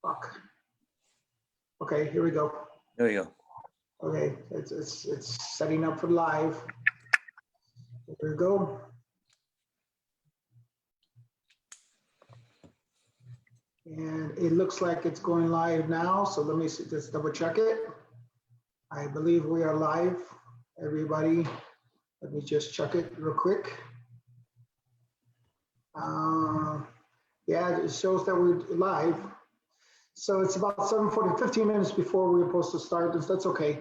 Fuck. Okay, here we go. There you go. Okay, it's setting up for live. Here we go. And it looks like it's going live now. So let me just double check it. I believe we are live, everybody. Let me just check it real quick. Yeah, it shows that we're live. So it's about 7:40, 15 minutes before we were supposed to start. That's okay.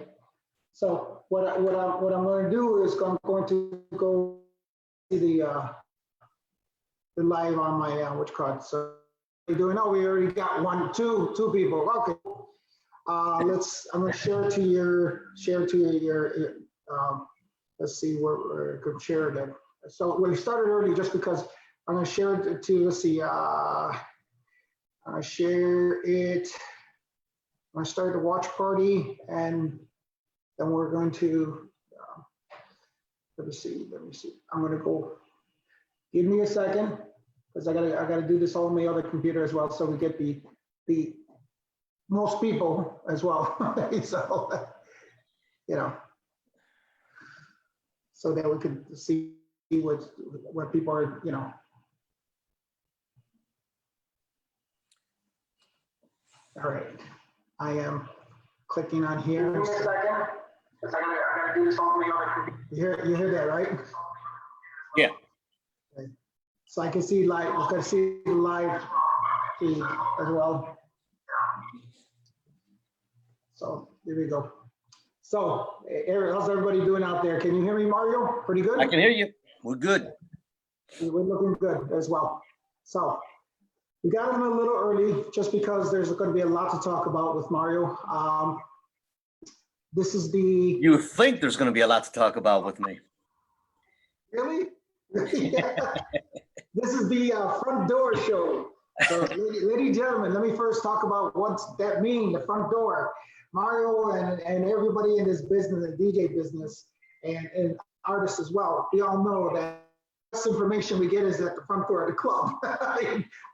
So what I'm going to do is I'm going to go see the live on my what you call it. So we're doing. Oh, we already got two people. Okay. I'm going to share to your let's see where we could share it. So we started early just because I'm going to share it to, let's see, share it. I'm going to start the watch party, and then we're going to, let me see. I'm going to go, give me a second, because I gotta do this on my other computer as well, so we get the most people as well. So, you know, so that we can see what people are, you know. All right, I am clicking on here. Give me a second, because I gotta do this on my other computer. You hear that, right? Yeah. Okay. So I can see live. I can see the live feed as well. So there we go. So, Eric, how's everybody doing out there? Can you hear me, Mario? Pretty good? I can hear you. We're good. We're looking good as well. So, we got him a little early just because there's going to be a lot to talk about with Mario. This is the... You think there's going to be a lot to talk about with me. Really? Yeah. This is the front door show. So, ladies and gentlemen, let me first talk about what's that mean, the front door. Mario and everybody in this business, the DJ business, and artists as well, we all know that this information we get is at the front door of the club.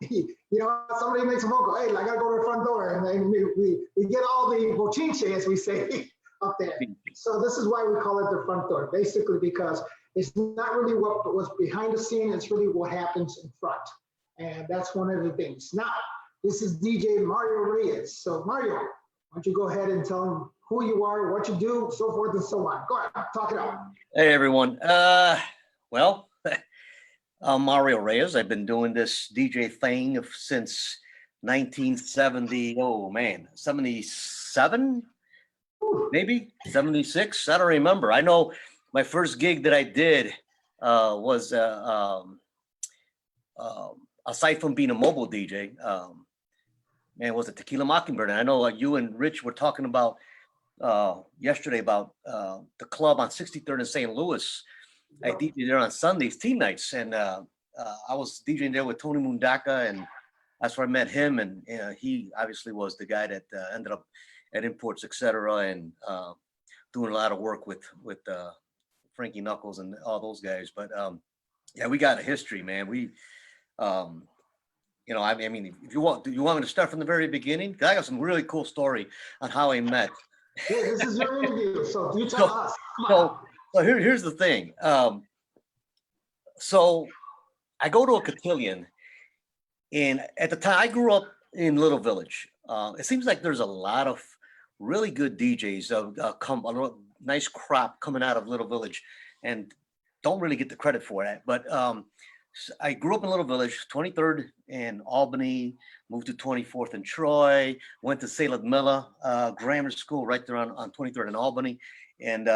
You know, somebody makes a phone call, hey, I gotta go to the front door, and then we get all the bochinche, as we say, up there. So this is why we call it the front door, basically because it's not really what was behind the scene, it's really what happens in front. And that's one of the things. Now, this is DJ Mario Reyes. So Mario, why don't you go ahead and tell them who you are, what you do, so forth and so on. Go ahead, talk it out. Hey, everyone. Well, I'm Mario Reyes. I've been doing this DJ thing since 1970. Oh, man, 77, maybe 76. I don't remember. I know my first gig that I did was aside from being a mobile DJ, man, was it Tequila Mockingbird? And I know you and Rich were talking about yesterday about the club on 63rd in St. Louis. I DJed there on Sundays, team nights, and I was DJing there with Tony Mundaka, and that's where I met him. And he obviously was the guy that ended up at Imports, etc., and doing a lot of work with Frankie Knuckles and all those guys. But yeah, we got a history, man. We you know, I mean, if you want, do you want me to start from the very beginning? 'Cause I got some really cool story on how I met. Yeah, this is your interview, so you tell us. So here's the thing. So I go to a cotillion, and at the time I grew up in Little Village. It seems like there's a lot of really good DJs a nice crop coming out of Little Village, and don't really get the credit for that. But I grew up in Little Village, 23rd in Albany, moved to 24th in Troy, went to Salem Miller Grammar School right there on 23rd in Albany. And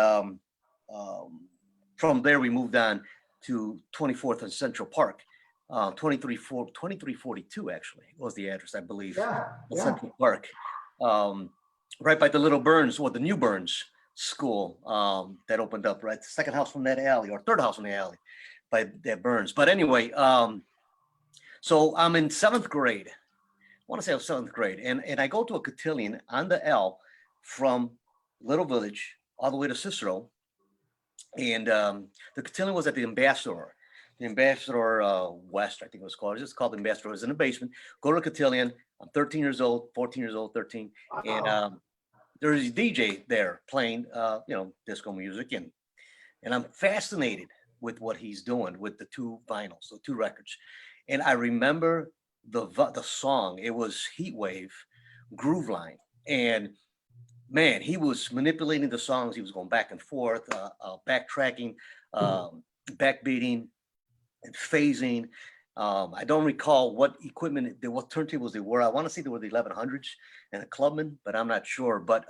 from there, we moved on to 24th in Central Park. 2342 actually was the address, I believe. Yeah. Central Park. Right by the Little Burns, or the New Burns School that opened up, right? The second house from that alley, or third house from the alley by that Burns. But anyway, so I'm in 7th grade. I want to say I was 7th grade. And I go to a cotillion on the L from Little Village all the way to Cicero. And the cotillion was at the Ambassador. The Ambassador West, I think it was called. It's just called the Ambassador. It was in the basement. Go to the cotillion. I'm 13 years old, 14 years old, 13. And there's a DJ there playing, disco music. And I'm fascinated with what he's doing with the two vinyls, the two records. And I remember the song, it was Heat Wave, Groove Line. And man, he was manipulating the songs. He was going back and forth, backtracking, backbeating, and phasing. I don't recall what equipment, what turntables they were. I want to say they were the 1100s and a Clubman, but I'm not sure. But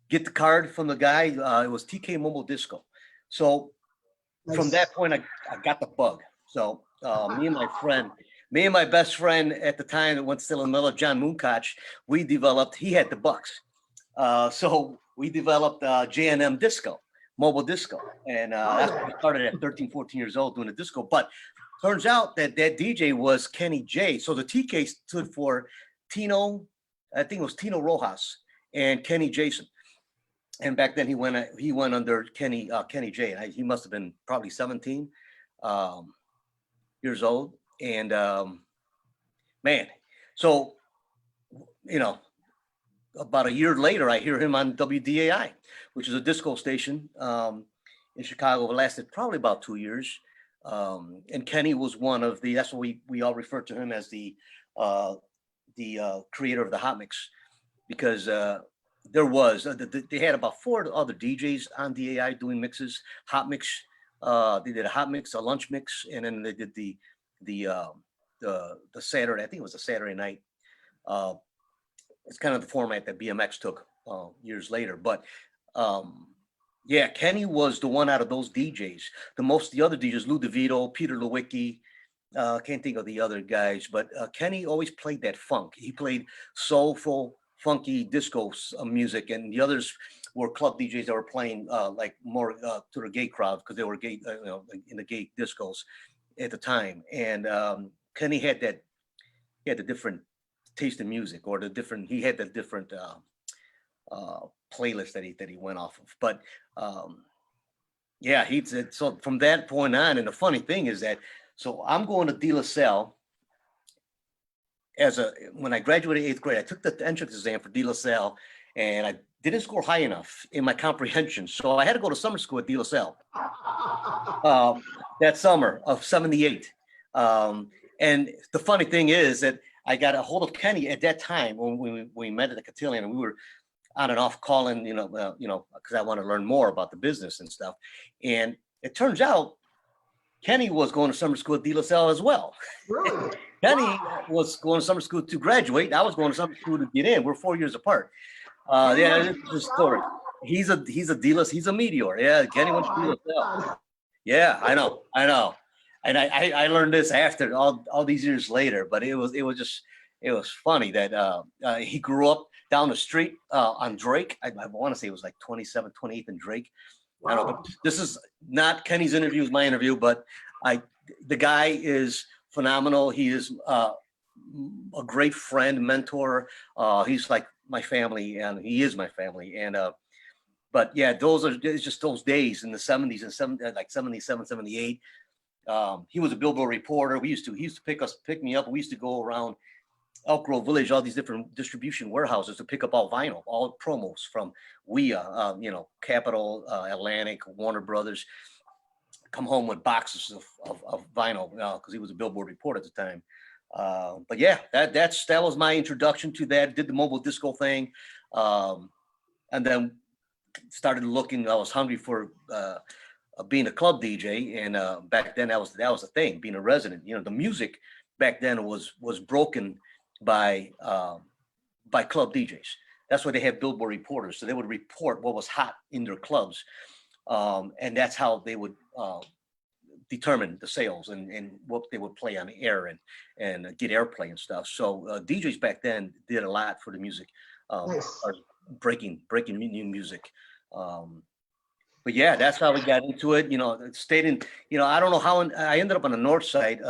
get the card from the guy. It was TK Mobile Disco. So from that point, I got the bug. So me and my best friend at the time that went still in the middle, John Moonkoch, he had the Bucks. So we developed J&M Disco, mobile disco. And that's when I started at 13, 14 years old doing the disco. But turns out that DJ was Kenny J. So the TK stood for Tino, I think it was Tino Rojas and Kenny Jason. And back then he went under Kenny J. He must have been probably 17 years old. And man, so, about a year later, I hear him on WDAI, which is a disco station in Chicago. It lasted probably about 2 years. And Kenny was one of that's what we all refer to him as the creator of the hot mix, because they had about 4 other DJs on DAI doing mixes, hot mix. They did a hot mix, a lunch mix, and then they did the Saturday, I think it was a Saturday night. It's kind of the format that BMX took years later. But yeah, Kenny was the one out of those DJs. The other DJs, Lou DeVito, Peter Lewicki, can't think of the other guys, but Kenny always played that funk. He played soulful, funky disco music, and the others were club DJs that were playing like more to the gay crowd, because they were gay, in the gay discos at the time. And Kenny had the different taste in music, or he had the different playlist that he went off of. But yeah, so from that point on. And the funny thing is that, so I'm going to De La Salle when I graduated 8th grade. I took the entrance exam for De La Salle, and I didn't score high enough in my comprehension, so I had to go to summer school at De La Salle that summer of '78. And the funny thing is that I got a hold of Kenny at that time when we met at the Cotillion, and we were on and off calling, because I want to learn more about the business and stuff. And it turns out Kenny was going to summer school at De La Salle as well. Really? Kenny was going to summer school to graduate. I was going to summer school to get in. We're 4 years apart. Yeah, this is the story. He's a meteor. Yeah, Kenny went to De La Salle. Yeah, I know. And I learned this after all these years later, but it was funny that he grew up down the street on Drake. I want to say it was like 27th, 28th and Drake. Wow. I don't know, but this is not Kenny's interview, it's my interview, but the guy is phenomenal. He is a great friend, mentor. He's like my family, and he is my family. And but yeah, it's just those days in the 70s and like 77, 78. He was a Billboard reporter. He used to pick me up. We used to go around Elk Grove Village, all these different distribution warehouses to pick up all vinyl, all promos from WIA, Capitol, Atlantic, Warner Brothers. Come home with boxes of vinyl because he was a Billboard reporter at the time. But yeah, that was my introduction to that. Did the mobile disco thing, and then started looking. I was hungry for being a club DJ, and back then that was the thing. Being a resident, the music back then was broken by club DJs. That's why they had Billboard reporters. So they would report what was hot in their clubs, and that's how they would determine the sales and what they would play on the air and get airplay and stuff. So DJs back then did a lot for the music, Nice. breaking new music. But yeah, that's how we got into it. Stayed in. I don't know how I ended up on the north side.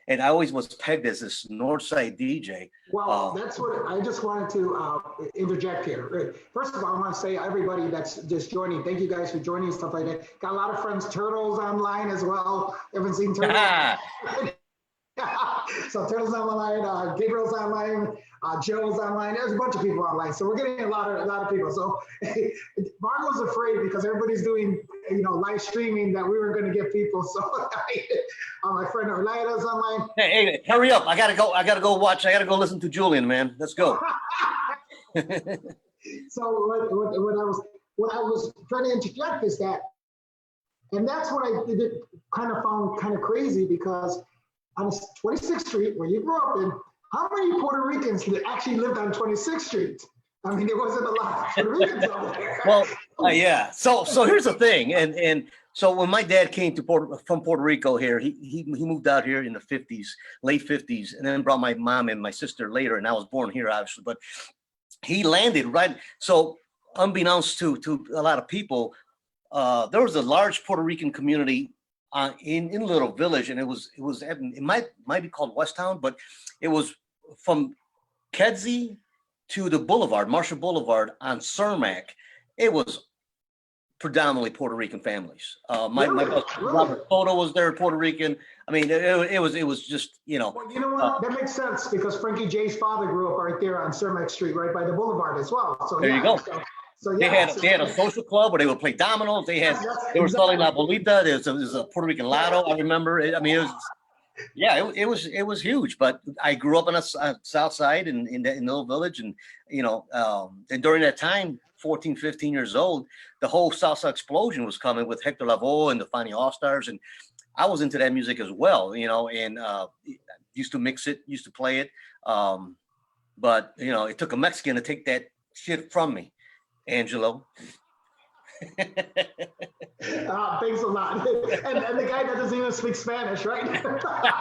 And I always was pegged as this north side DJ. Well, that's what I just wanted to interject here. First of all, I want to say everybody that's just joining, thank you guys for joining, stuff like that. Got a lot of friends, Turtles online as well. Haven't seen Turtles. So Turtle's online, Gabriel's online, Joe's online. There's a bunch of people online. So we're getting a lot of people. So Mark was afraid because everybody's doing, live streaming that we were going to get people. So my friend Orlando's online. Hey, hurry up. I gotta go watch. I gotta go listen to Julian, man. Let's go. So what I was trying to interject is that, and that's what I kind of found kind of crazy, because on 26th Street, where you grew up in, how many Puerto Ricans actually lived on 26th Street? I mean, there wasn't a lot of Puerto Ricans over there. Well, yeah. So here's the thing, and so when my dad came to from Puerto Rico here, he moved out here in the 50s, late 50s, and then brought my mom and my sister later, and I was born here, obviously, but he landed right. So unbeknownst to a lot of people, there was a large Puerto Rican community in Little Village, and it might be called West Town, but it was from Kedzie to the Boulevard, Marshall Boulevard on Cermak. It was predominantly Puerto Rican families. My Robert Soto was there, Puerto Rican. I mean, it was just, Well, you know what? That makes sense, because Frankie J's father grew up right there on Cermak Street, right by the Boulevard as well. So there you go. So they had a social club where they would play dominoes. They were selling La Bolita. There's a Puerto Rican lotto. I remember. It was huge. But I grew up on the south side in Little Village, and and during that time, 14, 15 years old, the whole salsa explosion was coming with Hector Lavoe and the Fania All Stars, and I was into that music as well. And used to mix it, used to play it. But it took a Mexican to take that shit from me. Angelo. Thanks a lot. And the guy that doesn't even speak Spanish, right?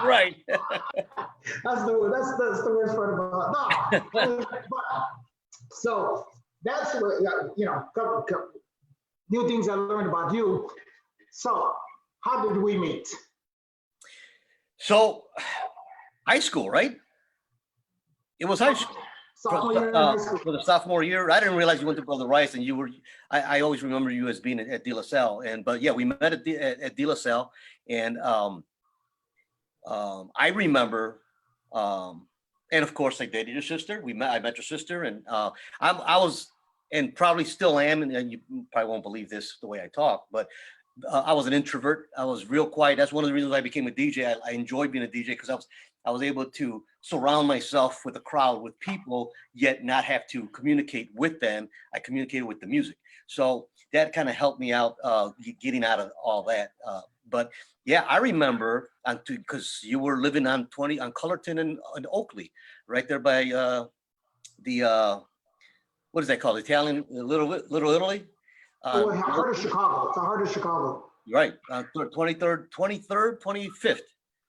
Right. That's the worst part about it. No. So that's where, new things I learned about you. So how did we meet? So high school, right? It was high school. For the sophomore year. I didn't realize you went to Brother Reyes, and you were. I always remember you as being at De La Salle, but yeah, we met at De La Salle, and I remember, and of course, I dated your sister. I met your sister, and I was, and probably still am, and you probably won't believe this the way I talk, but I was an introvert. I was real quiet. That's one of the reasons I became a DJ. I enjoyed being a DJ because I was able to surround myself with a crowd, with people, yet not have to communicate with them. I communicated with the music. So that kind of helped me out getting out of all that. But yeah, I remember, because you were living on Cullerton and Oakley, right there by the, what is that called? Italian, Little Italy? Heart of Chicago. It's the heart of Chicago. Right, 23rd, 25th.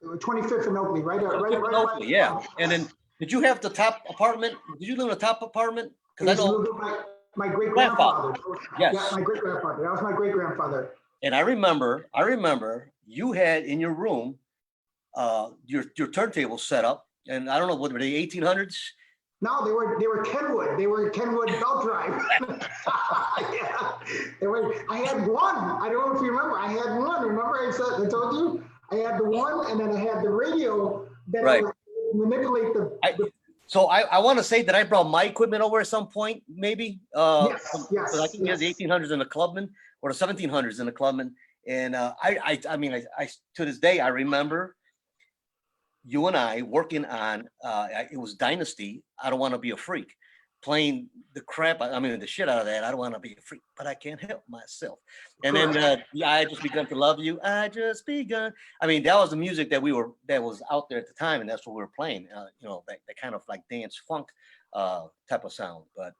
25th in Oakley, right? Oakley, yeah. And then, did you have the top apartment? Did you live in a top apartment? Because I know my great grandfather. Yes. Yeah, my great grandfather. That was my great grandfather. And I remember you had in your room your turntable set up, and I don't know, what were they, 1800s? No, they were Kenwood. They were Kenwood belt drive. Yeah. I had one. I don't know if you remember. I had one. Remember I told you? I had the one, and then I had the radio that I would manipulate So I want to say that I brought my equipment over at some point, maybe. Yes. I think we had the 1800s in the Clubman, or the 1700s in the Clubman. And I to this day, I remember you and I working on, it was Dynasty, I Don't Want to Be a Freak, playing the shit out of that. I don't want to be a freak, but I can't help myself. And then I Just Begun to Love You. I just begun. I mean, that was the music that was out there at the time, and that's what we were playing. That kind of like dance funk type of sound. But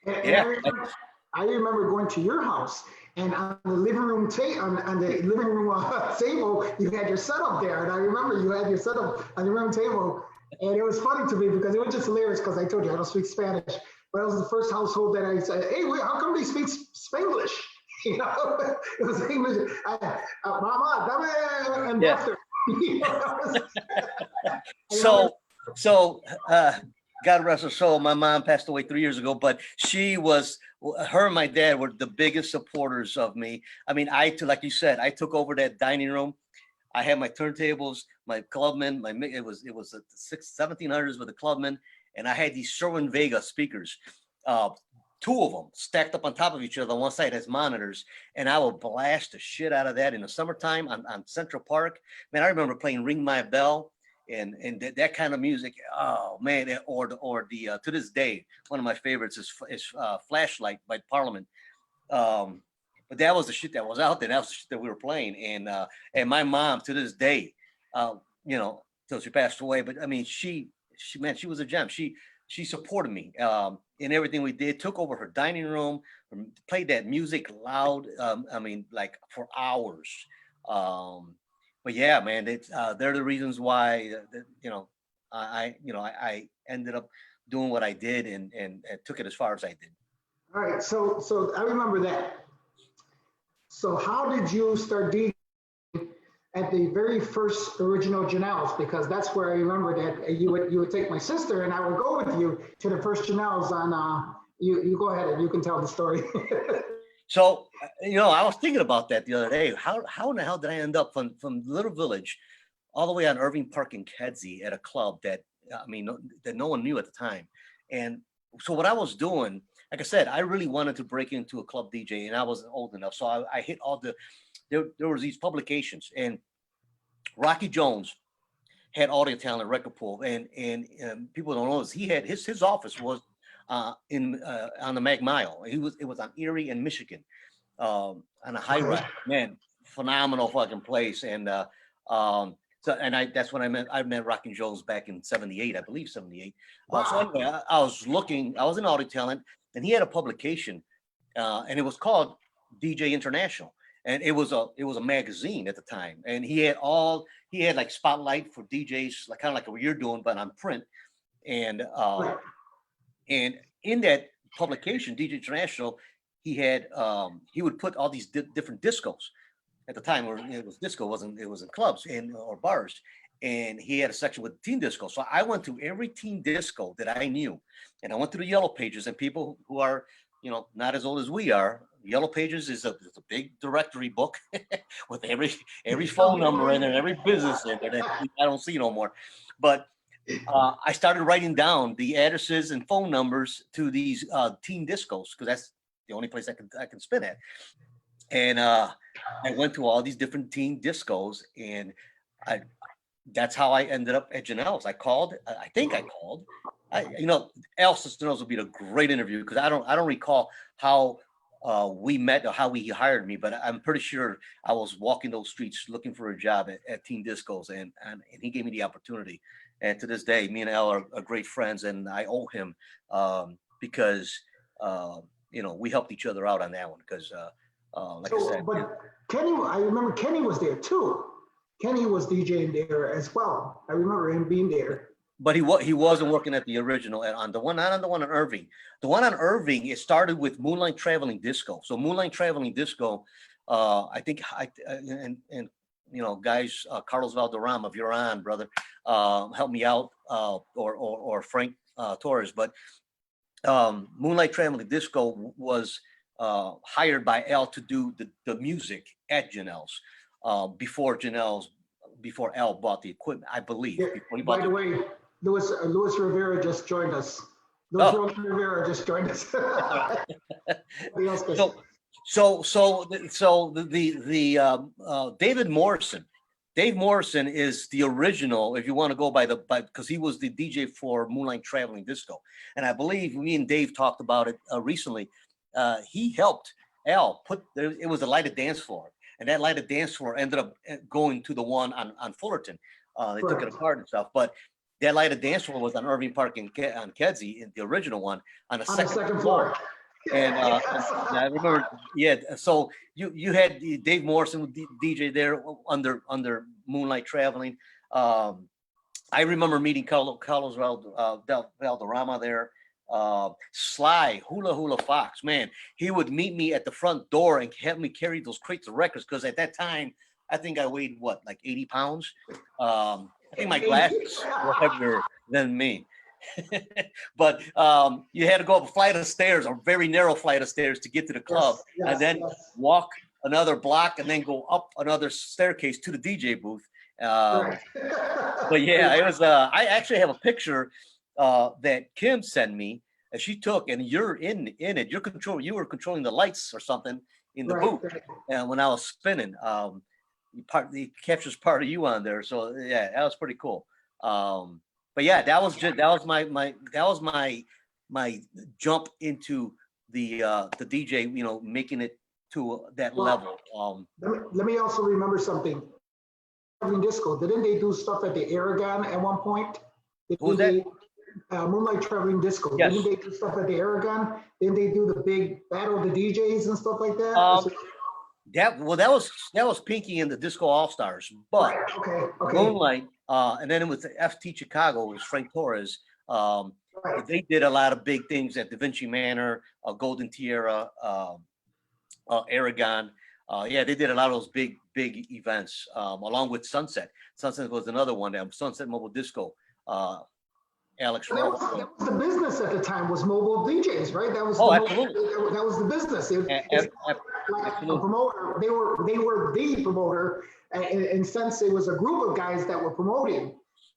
yeah. I remember going to your house, and on the living room table, you had your setup there, and I remember you had your setup on the room table. And it was funny to me because it was just hilarious, because I told you I don't speak Spanish, but it was the first household that I said, hey, how come they speak Spanglish? It was English. Mama, dame, and after. So God rest her soul, my mom passed away 3 years ago, but her and my dad were the biggest supporters of me. I mean, like you said, I took over that dining room. I had my turntables, my Clubman, it was the 1700s with the Clubman, and I had these Sherwin Vega speakers, two of them stacked up on top of each other. On one side has monitors, and I would blast the shit out of that in the summertime on Central Park. Man, I remember playing "Ring My Bell" and that kind of music. Oh man, or the to this day, one of my favorites is "Flashlight" by Parliament. But that was the shit that was out there. That was the shit that we were playing. And my mom to this day, you know, till she passed away. But I mean, she was a gem. She supported me in everything we did. Took over her dining room, played that music loud. I mean, like for hours. But yeah, man, they're the reasons why you know I ended up doing what I did and took it as far as I did. All right, so I remember that. So how did you start DJing at the very first original Janelle's? Because that's where I remember that you would take my sister and I would go with you to the first Janelle's on. You go ahead and you can tell the story. So you know, I was thinking about that the other day. How in the hell did I end up from Little Village all the way on Irving Park in Kedzie at a club that that no one knew at the time? And so what I was doing, like I said, I really wanted to break into a club DJ, and I wasn't old enough. So I hit all there was these publications, and Rocky Jones had Audio Talent Record Pool, and people don't know this. He had his office was on the Mag Mile. It was on Erie and Michigan, on a high rise. Man, phenomenal fucking place. And that's when I met Rocky Jones back in '78, I believe '78. Wow. So anyway, I was in Audio Talent, and he had a publication, and it was called DJ International, and it was a magazine at the time, and he had like spotlight for DJs, like kind of like what you're doing, but on print, and in that publication, DJ International, he would put all these different discos at the time, where it was disco, it was in clubs or bars, and he had a section with teen disco. So I went to every teen disco that I knew, and I went through the Yellow Pages. And people who are not as old as we are, Yellow Pages is a big directory book with every phone number in there, every business in there that I don't see no more. But I started writing down the addresses and phone numbers to these teen discos, because that's the only place I can spin at. And I went to all these different teen discos, and that's how I ended up at Janelle's. I called. I think I called. Al Sestano's would be a great interview, because I don't recall how we met or how he hired me, but I'm pretty sure I was walking those streets looking for a job at teen discos, and he gave me the opportunity. And to this day, me and Al are great friends, and I owe him because we helped each other out on that one. Because like I said, but Kenny, I remember Kenny was there too. Kenny was DJing there as well. I remember him being there. But he wasn't working at the original, on the one, not on the one on Irving. The one on Irving, it started with Moonlight Traveling Disco. So Moonlight Traveling Disco, I think, guys, Carlos Valderrama, if you're on, brother, help me out, or Frank Torres. But Moonlight Traveling Disco was hired by Al to do the music at Janelle's before Al bought the equipment, I believe. Yeah, by the way, Luis Rivera just joined us. Rivera just joined us. So David Morrison. Dave Morrison is the original, if you want to go because he was the DJ for Moonlight Traveling Disco. And I believe me and Dave talked about it recently. He helped Al it was a lighted dance floor. And that lighted dance floor ended up going to the one on Fullerton. They took it apart and stuff. But that lighted dance floor was on Irving Park on Kedzie, in the original one, on the second floor. And I remember, so you had Dave Morrison DJ there under Moonlight Traveling. I remember meeting Carlos Valderrama there. Sly Hula Fox, man, he would meet me at the front door and help me carry those crates of records, because at that time I think I weighed like 80 pounds. I think my glasses were heavier than me. But you had to go up a flight of stairs, a very narrow flight of stairs, to get to the club, and then walk another block and then go up another staircase to the DJ booth. Right. But yeah, it was. I actually have a picture that Kim sent me, and she took, and you're in it. You were controlling the lights or something in the booth, and when I was spinning, it captures part of you on there. So yeah, that was pretty cool. But yeah, that was my jump into the DJ. You know, making it to that level. Let me also remember something. Traveling Disco, didn't they do stuff at the Aragon at one point? Who's that? Moonlight Traveling Disco. Yes. Didn't they do stuff at the Aragon? Didn't they do the big battle of the DJs and stuff like that? That was Pinky and the Disco All Stars, but okay. Moonlight, and then it was the FT Chicago. It was Frank Torres. They did a lot of big things at Da Vinci Manor, Golden Tierra, Aragon. Yeah, they did a lot of those big events, along with Sunset. Sunset was another one. Sunset Mobile Disco. Alex. That was the business at the time. Was mobile DJs, right? That was absolutely. That was the business. Like a promoter. They were the promoter, and since it was a group of guys that were promoting,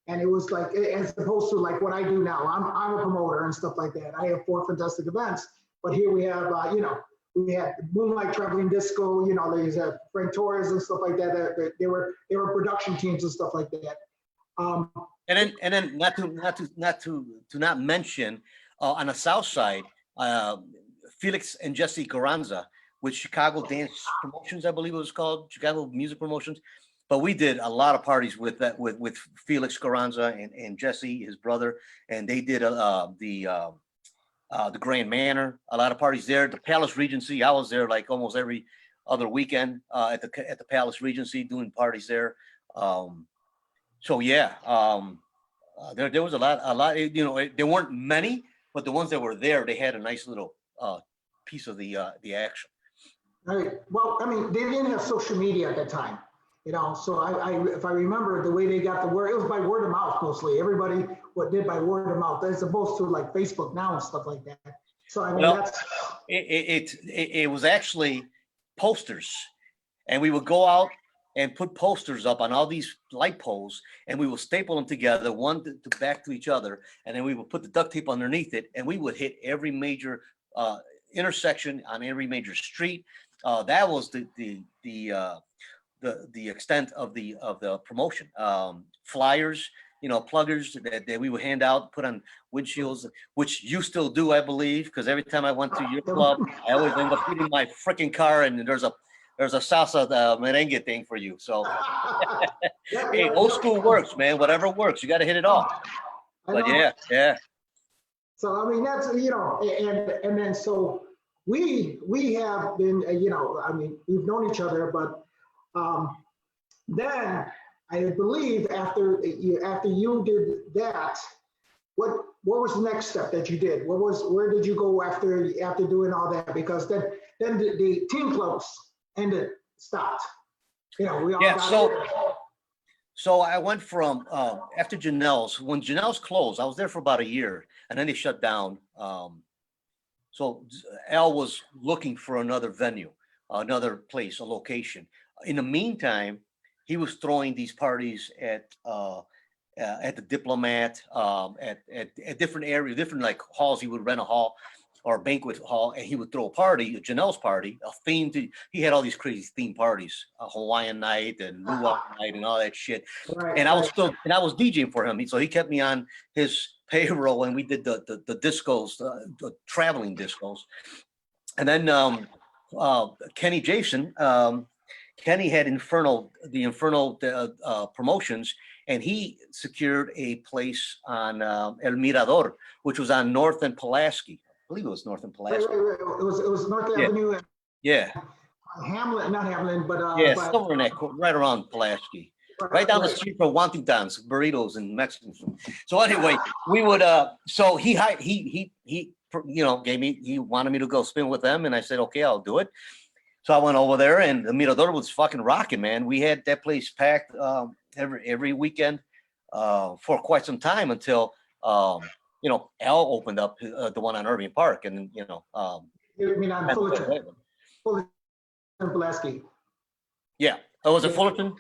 and it was like as opposed to like what I do now. I'm a promoter and stuff like that. I have 4 fantastic events, but here we have we had Moonlight Traveling Disco. There's Frank Torres and stuff like that. They were production teams and stuff like that. And then not to mention on the South Side, Felix and Jesse Carranza with Chicago Dance Promotions, I believe it was called, Chicago Music Promotions. But we did a lot of parties with Felix Carranza and Jesse, his brother, and they did the Grand Manor, a lot of parties there. The Palace Regency, I was there like almost every other weekend at the Palace Regency doing parties there. So yeah, there was a lot. There weren't many, but the ones that were there, they had a nice little piece of the action. Right. Well, I mean, they didn't have social media at that time, So if I remember the way they got the word, it was by word of mouth mostly. Everybody did by word of mouth, as opposed to like Facebook now and stuff like that. So I mean, it was actually posters, and we would go out and put posters up on all these light poles, and we would staple them together, one to back to each other, and then we would put the duct tape underneath it, and we would hit every major intersection on every major street. That was the extent of the promotion. Flyers, pluggers that we would hand out, put on windshields, which you still do, I believe, because every time I went to your club, I always end up hitting my freaking car, and there's a salsa merengue thing for you. So hey, old school works, man. Whatever works, you got to hit it off. But yeah. So I mean, that's and then so we have been I mean, we've known each other, but then I believe after you did that, what was the next step that you did? Where did you go after doing all that? Because then the team clubs stopped. We all So I went from after Janelle's. When Janelle's closed, I was there for about a year, and then they shut down. So Al was looking for another venue, another place, a location. In the meantime, he was throwing these parties at the Diplomat, at different areas, different like halls. He would rent a hall or a banquet hall, and he would throw a party, a Janelle's party, a themed. He had all these crazy theme parties, a Hawaiian night and luau night and all that shit. Right, and I was DJing for him, so he kept me on his payroll, and we did the discos, the traveling discos, and then Kenny Jason. Kenny had the Inferno promotions, and he secured a place on El Mirador, which was on North and Pulaski. I believe it was North and Pulaski. Right. It was North Avenue. Yeah. Not Hamlin, but somewhere in that, right around Pulaski. Right down the street from Wontington's, burritos and Mexican food. So anyway, we would. So he gave me. He wanted me to go spin with them, and I said, okay, I'll do it. So I went over there, and the Mirador was fucking rocking, man. We had that place packed every weekend for quite some time until Al opened up the one on Irving Park, and you mean on Fullerton? and Pulaski. Yeah. Oh, was it Yeah. Fullerton?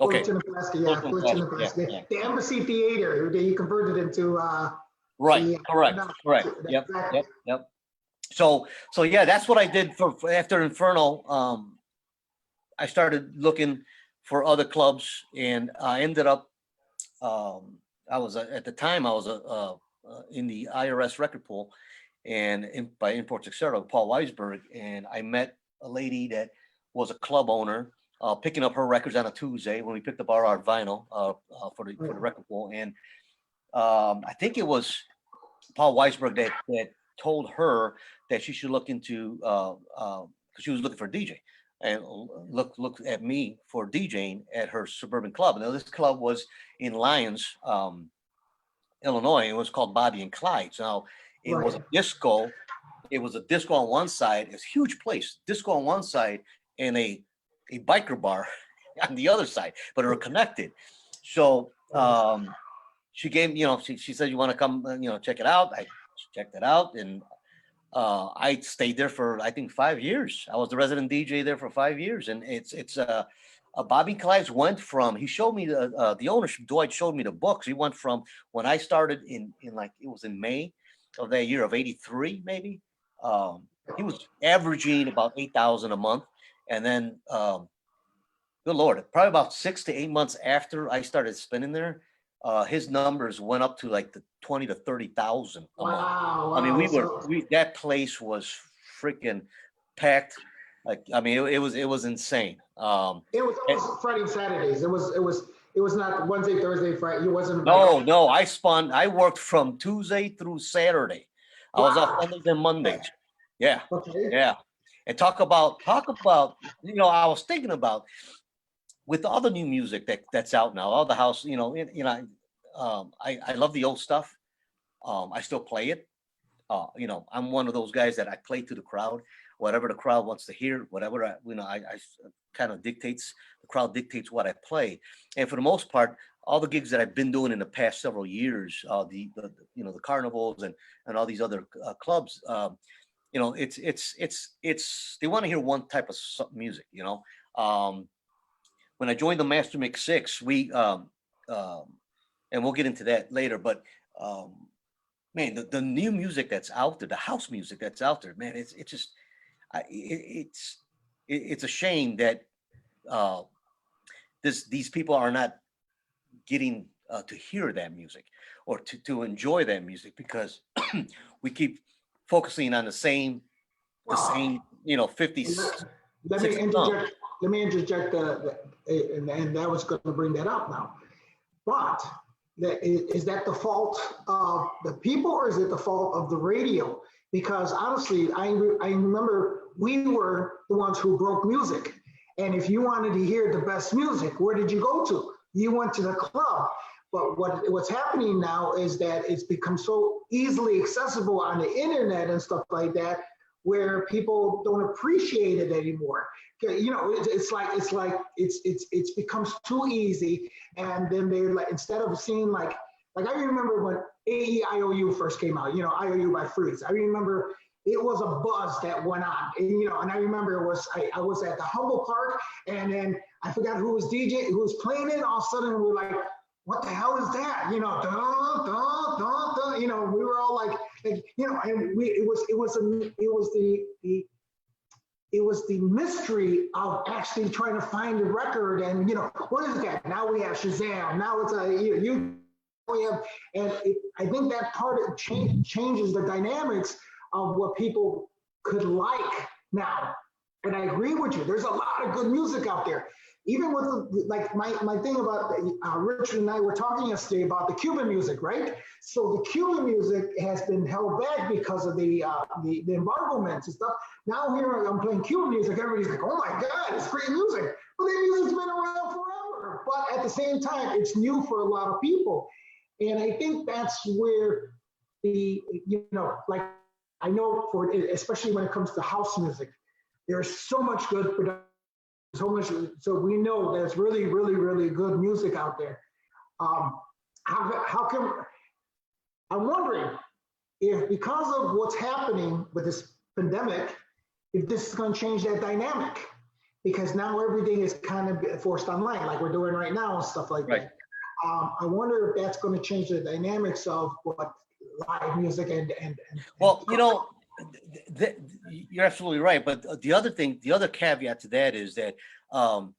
Okay. Fullerton and Pulaski, yeah, Fullerton, Fullerton and Pulaski, Pulaski. yeah, The Embassy Theater, he converted into Right. the Correct. Correct. Yep. exactly. Yep. Yep. So yeah, that's what I did for after Inferno. I started looking for other clubs, and I ended up. I was at the time I was in the IRS record pool, and by Imports Etc. Paul Weisberg, and I met a lady that was a club owner, picking up her records on a Tuesday when we picked up our vinyl for the record pool, and I think it was Paul Weisberg that told her that she should look into because she was looking for a DJ and look at me for DJing at her suburban club. Now this club was in Lyons, Illinois. It was called Bobby and Clyde's. Now it was a disco. It was a disco on one side. It's a huge place, disco on one side, and a biker bar on the other side, but they're connected. So she gave, she said, "You want to come, check it out?" I checked it out, and I stayed there for I think 5 years. I was the resident DJ there for 5 years, and it's Bobby Clyde's went from. He showed me the ownership. Dwight showed me the books. He went from when I started in like it was in May of that year of '83 maybe. He was averaging about 8,000 a month, and then good Lord, probably about 6 to 8 months after I started spinning there, his numbers went up to like the 20 to 30,000 a month. Wow. I mean, that place was freaking packed. Like, I mean, it was insane. It was always Friday and Saturdays. It was not Wednesday, Thursday, Friday. It wasn't. No, I worked from Tuesday through Saturday. I was off Sundays and Mondays. Yeah. Okay. Yeah. And talk about, I was thinking about with all the new music that's out now, all the house, I love the old stuff. I still play it. I'm one of those guys that I play to the crowd, whatever the crowd wants to hear, whatever I kind of the crowd dictates what I play. And for the most part, all the gigs that I've been doing in the past several years, the carnivals and all these other clubs, it's they want to hear one type of music, when I joined the Master Mix 6, we and we'll get into that later, but man, the new music that's out there, the house music that's out there, man, it's just it's a shame that these people are not getting to hear that music or to enjoy that music because we keep focusing on the same 50. Let me interject and I was going to bring that up now. But is that the fault of the people or is it the fault of the radio? Because honestly, I remember we were the ones who broke music. And if you wanted to hear the best music, where did you go to? You went to the club. But what's happening now is that it's become so easily accessible on the internet and stuff like that, where people don't appreciate it anymore. It's becomes too easy, and then they're like, instead of seeing like I remember when AEIOU first came out, IOU by Freeze. I remember it was a buzz that went on, and I remember I was at the Humble Park, and then I forgot who was DJ, who was playing it. All of a sudden, we were like, "What the hell is that?" Dun, dun, dun, dun. We were all like, and it was the mystery of actually trying to find the record, and what is that? Now we have Shazam. Now it's we have, and I think that part of changes the dynamics of what people could like now. And I agree with you. There's a lot of good music out there. Even with my thing about Richard and I were talking yesterday about the Cuban music, right? So the Cuban music has been held back because of the embargoes and stuff. Now here I'm playing Cuban music, everybody's like, "Oh my God, it's great music!" But that music's been around forever. But at the same time, it's new for a lot of people, and I think that's where I know especially when it comes to house music, there's so much good production. So we know there's really, really, really good music out there. How can I'm wondering if because of what's happening with this pandemic, if this is going to change that dynamic? because now everything is kind of forced online, like we're doing right now and stuff like Right. that. I wonder if that's going to change the dynamics of what live music Well, you're absolutely right. But the other thing, the other caveat to that is that um,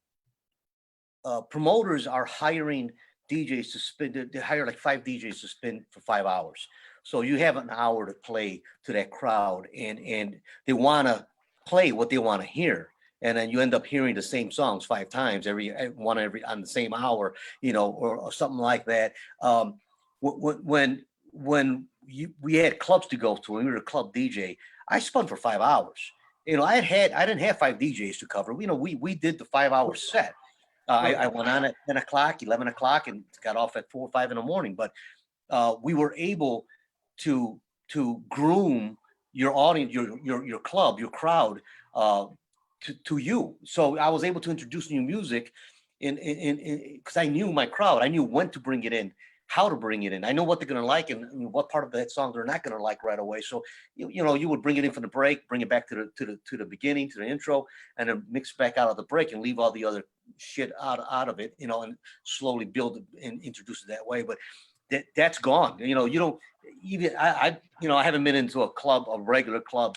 promoters are hiring DJs to spin. They hire like 5 DJs to spin for 5 hours. So you have an hour to play to that crowd, and they want to play what they want to hear. And then you end up hearing the same songs 5 times every on the same hour, or something like that. When we had clubs to go to, when we were a club DJ, I spun for 5 hours. I didn't have 5 DJs to cover. We did the 5 hour set. I went on at 10 o'clock, 11 o'clock, and got off at 4 or 5 in the morning. But we were able to groom your audience, your club, your crowd to you. So I was able to introduce new music in because I knew my crowd. I knew when to bring it in, how to bring it in. I know what they're going to like and what part of that song they're not going to like right away. So you would bring it in from the break, bring it back to the beginning, to the intro, and then mix back out of the break and leave all the other shit out of it, and slowly build it and introduce it that way. But that's gone. You don't even I haven't been into a regular club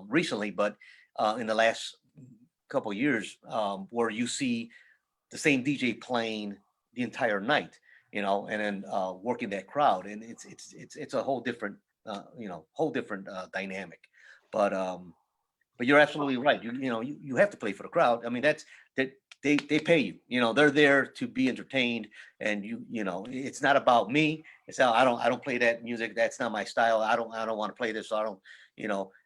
recently, but in the last couple of years, where you see the same DJ playing the entire night, and then working that crowd, and it's a whole different dynamic. But you're absolutely right. You have to play for the crowd. I mean, that they pay you. They're there to be entertained, and it's not about me. It's how I don't play that music. That's not my style. I don't want to play this. So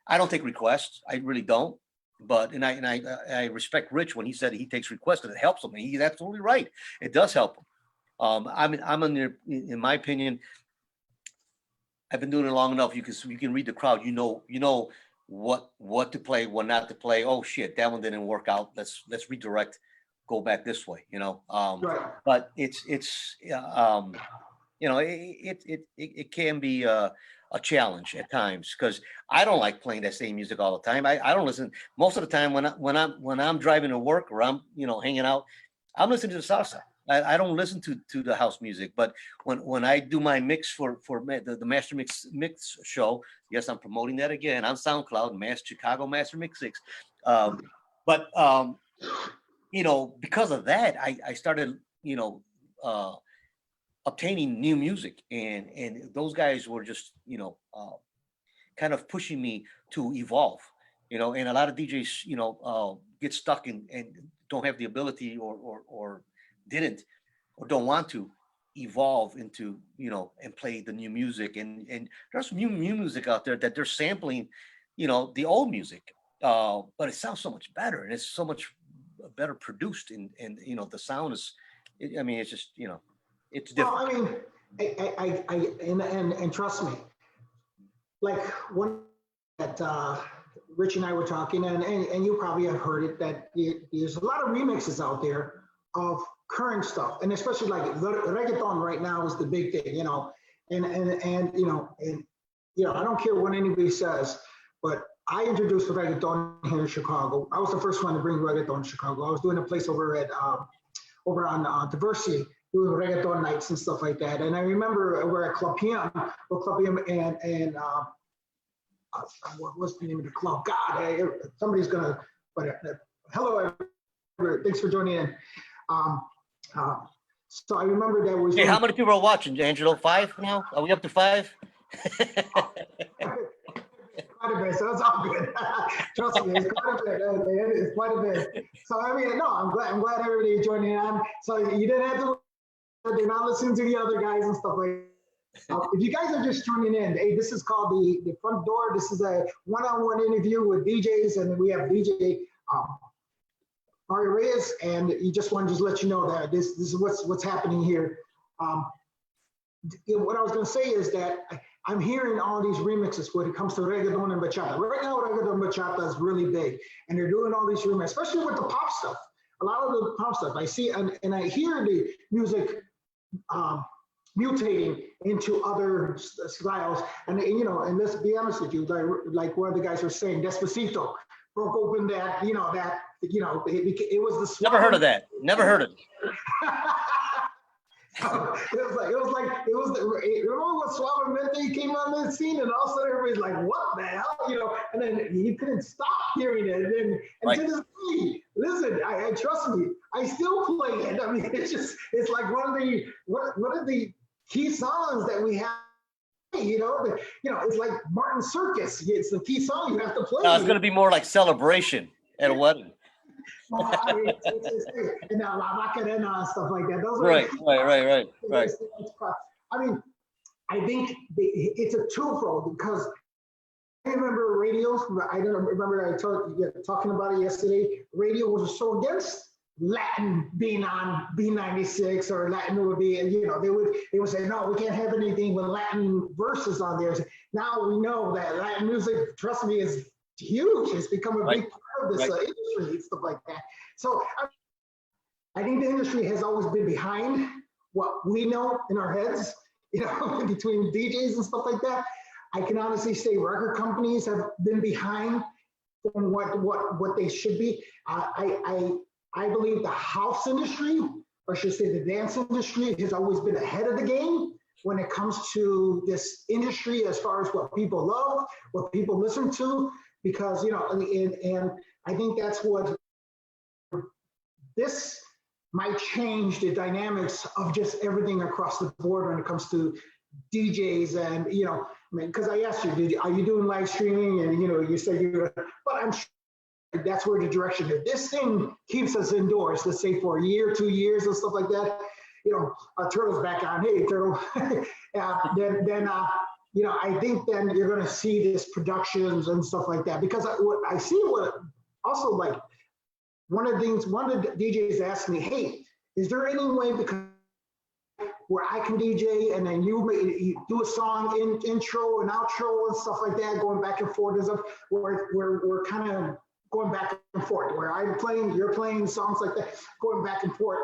I don't take requests. I really don't. But I respect Rich when he said he takes requests and it helps him. And he's absolutely right. It does help him. In my opinion, I've been doing it long enough. You can read the crowd. You know what to play, what not to play. Oh shit, that one didn't work out. Let's redirect. Go back this way. Right. But it can be a challenge at times because I don't like playing that same music all the time. I don't listen most of the time when I'm driving to work or I'm hanging out. I'm listening to the salsa. I don't listen to the house music, but when I do my mix for the Master Mix show, yes, I'm promoting that again on SoundCloud, Chicago Master Mix 6. Because of that, I started obtaining new music, and those guys were just kind of pushing me to evolve. And a lot of DJs get stuck and don't have the ability or didn't or don't want to evolve into and play the new music, and there's some new music out there that they're sampling the old music, but it sounds so much better and it's so much better produced, and the sound is it's just it's different. Well, and trust me, like one that Rich and I were talking, and you probably have heard it, that there's a lot of remixes out there of current stuff, and especially like the reggaeton right now is the big thing, and I don't care what anybody says, but I introduced the reggaeton here in Chicago. I was the first one to bring reggaeton to Chicago. I was doing a place over on Diversity, doing reggaeton nights and stuff like that. And I remember we're at Club PM, and what's the name of the club? God, somebody's gonna. But hello, everybody. Thanks for joining in. So I remember that was. Hey, how many people are watching, Angelo? 5 now? Are we up to 5? Quite a bit, so it's all good. Trust me, it's quite a bit. It's quite a bit. So I'm glad everybody joining in. So you didn't have to. They're not listening to the other guys and stuff like that. If you guys are just tuning in, hey, this is called the Front Door. This is a one-on-one interview with DJs, and we have DJ Mario Reyes, and he just wanted to let you know that this is what's happening here. What I was going to say is that I'm hearing all these remixes when it comes to reggaeton and bachata. Right now, reggaeton and bachata is really big, and they're doing all these remixes, especially with the pop stuff. A lot of the pop stuff I see, and I hear the music mutating into other styles. And let's be honest with you, like one of the guys was saying, Despacito. broke open that, it was the Never heard of Suave. that. Never heard of it. It was the, remember when Suave Mente came on the scene and all of a sudden everybody's like, what the hell? And then you couldn't stop hearing it. And Right. to this day, listen, I trust me, I still play it. I mean, it's like one of the key songs that we have. It's like Martin Circus. It's the key song you have to play. No, it's going to be more like Celebration at a wedding. I mean, and La Macarena and stuff like that. Those are Right. I mean, I think it's a twofold because I remember radios. I don't remember talking about it yesterday. Radio was so against Latin being on B96 or Latin would be, they would say, no, we can't have anything with Latin verses on there. Now we know that Latin music, trust me, is huge. It's become a big part of this industry and stuff like that. So I think the industry has always been behind what we know in our heads, between DJs and stuff like that. I can honestly say record companies have been behind from what they should be. I believe the house industry, or I should say the dance industry, has always been ahead of the game when it comes to this industry as far as what people love, what people listen to, because, and I think that's what this might change the dynamics of just everything across the board when it comes to DJs and, because I asked you, are you doing live streaming? And, you said you're, but I'm sure that's where the direction, if this thing keeps us indoors, let's say for a year, 2 years and stuff like that, Turtle's back on, hey, Turtle, then I think then you're going to see this productions and stuff like that, because I see what also like one of the DJs asked me, hey, is there any way because where I can DJ and then you do a song intro and outro and stuff like that, going back and forth and stuff, where we're kind of going back and forth, where I'm playing, you're playing songs like that, going back and forth,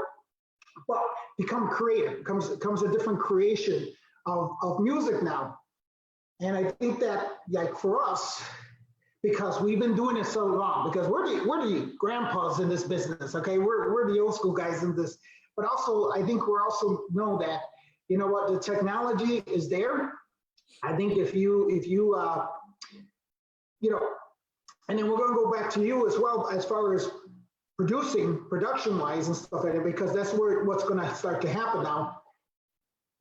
but become creative, comes a different creation of music now. And I think that, like, for us, because we've been doing it so long, because we're the grandpas in this business, okay? We're the old school guys in this, but also I think we're also know that, the technology is there. I think if you and then we're going to go back to you as well as far as production wise and stuff like that, because that's what's going to start to happen now.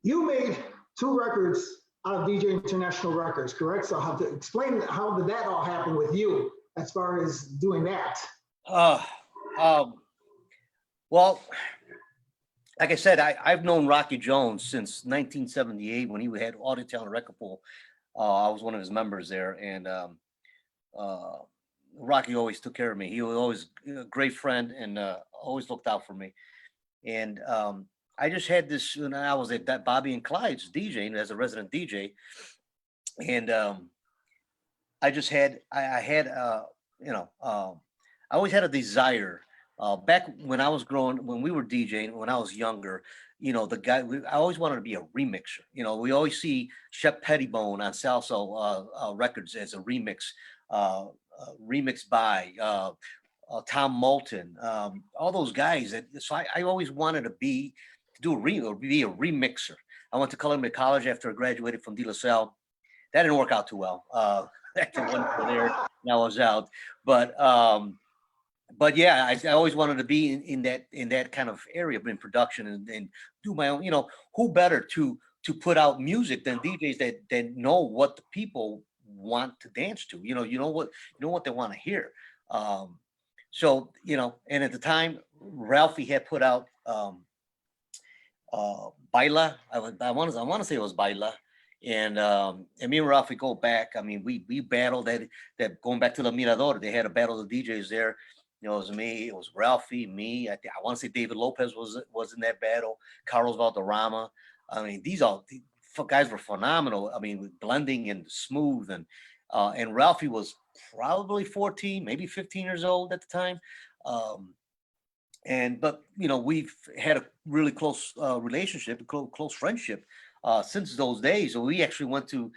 You made 2 records out of DJ International Records, correct? So how to explain how did that all happen with you as far as doing that? Well, like I said, I've known Rocky Jones since 1978 when he had Audio Talent Record Pool. I was one of his members there, and Rocky always took care of me. He was always a great friend and always looked out for me. And I just had this, and I was at that Bobby and Clyde's DJing as a resident DJ. And I just had, I always had a desire. Back when I was growing, when we were DJing, when I was younger, I always wanted to be a remixer. We always see Shep Pettibone on Salsa records as a remix. Remixed by Tom Moulton, all those guys. So I always wanted to be a remixer. I went to Columbia College after I graduated from De La Salle. That didn't work out too well. After 1 year there, and I was out. But yeah, I always wanted to be in that kind of area, in production and do my own. Who better to put out music than DJs that know what the people want to dance to, what they want to hear. So, and at the time Ralphie had put out Baila. I want to say it was Baila. And me and Ralphie go back. I mean, we battled that going back to the Mirador. They had a battle of DJs there. It was me, it was Ralphie, me. I want to say David Lopez was in that battle. Carlos Valderrama. I mean, these guys were phenomenal. I mean, with blending and smooth, and Ralphie was probably 14, maybe 15 years old at the time. But we've had a really close relationship, a close friendship since those days. So we actually went to,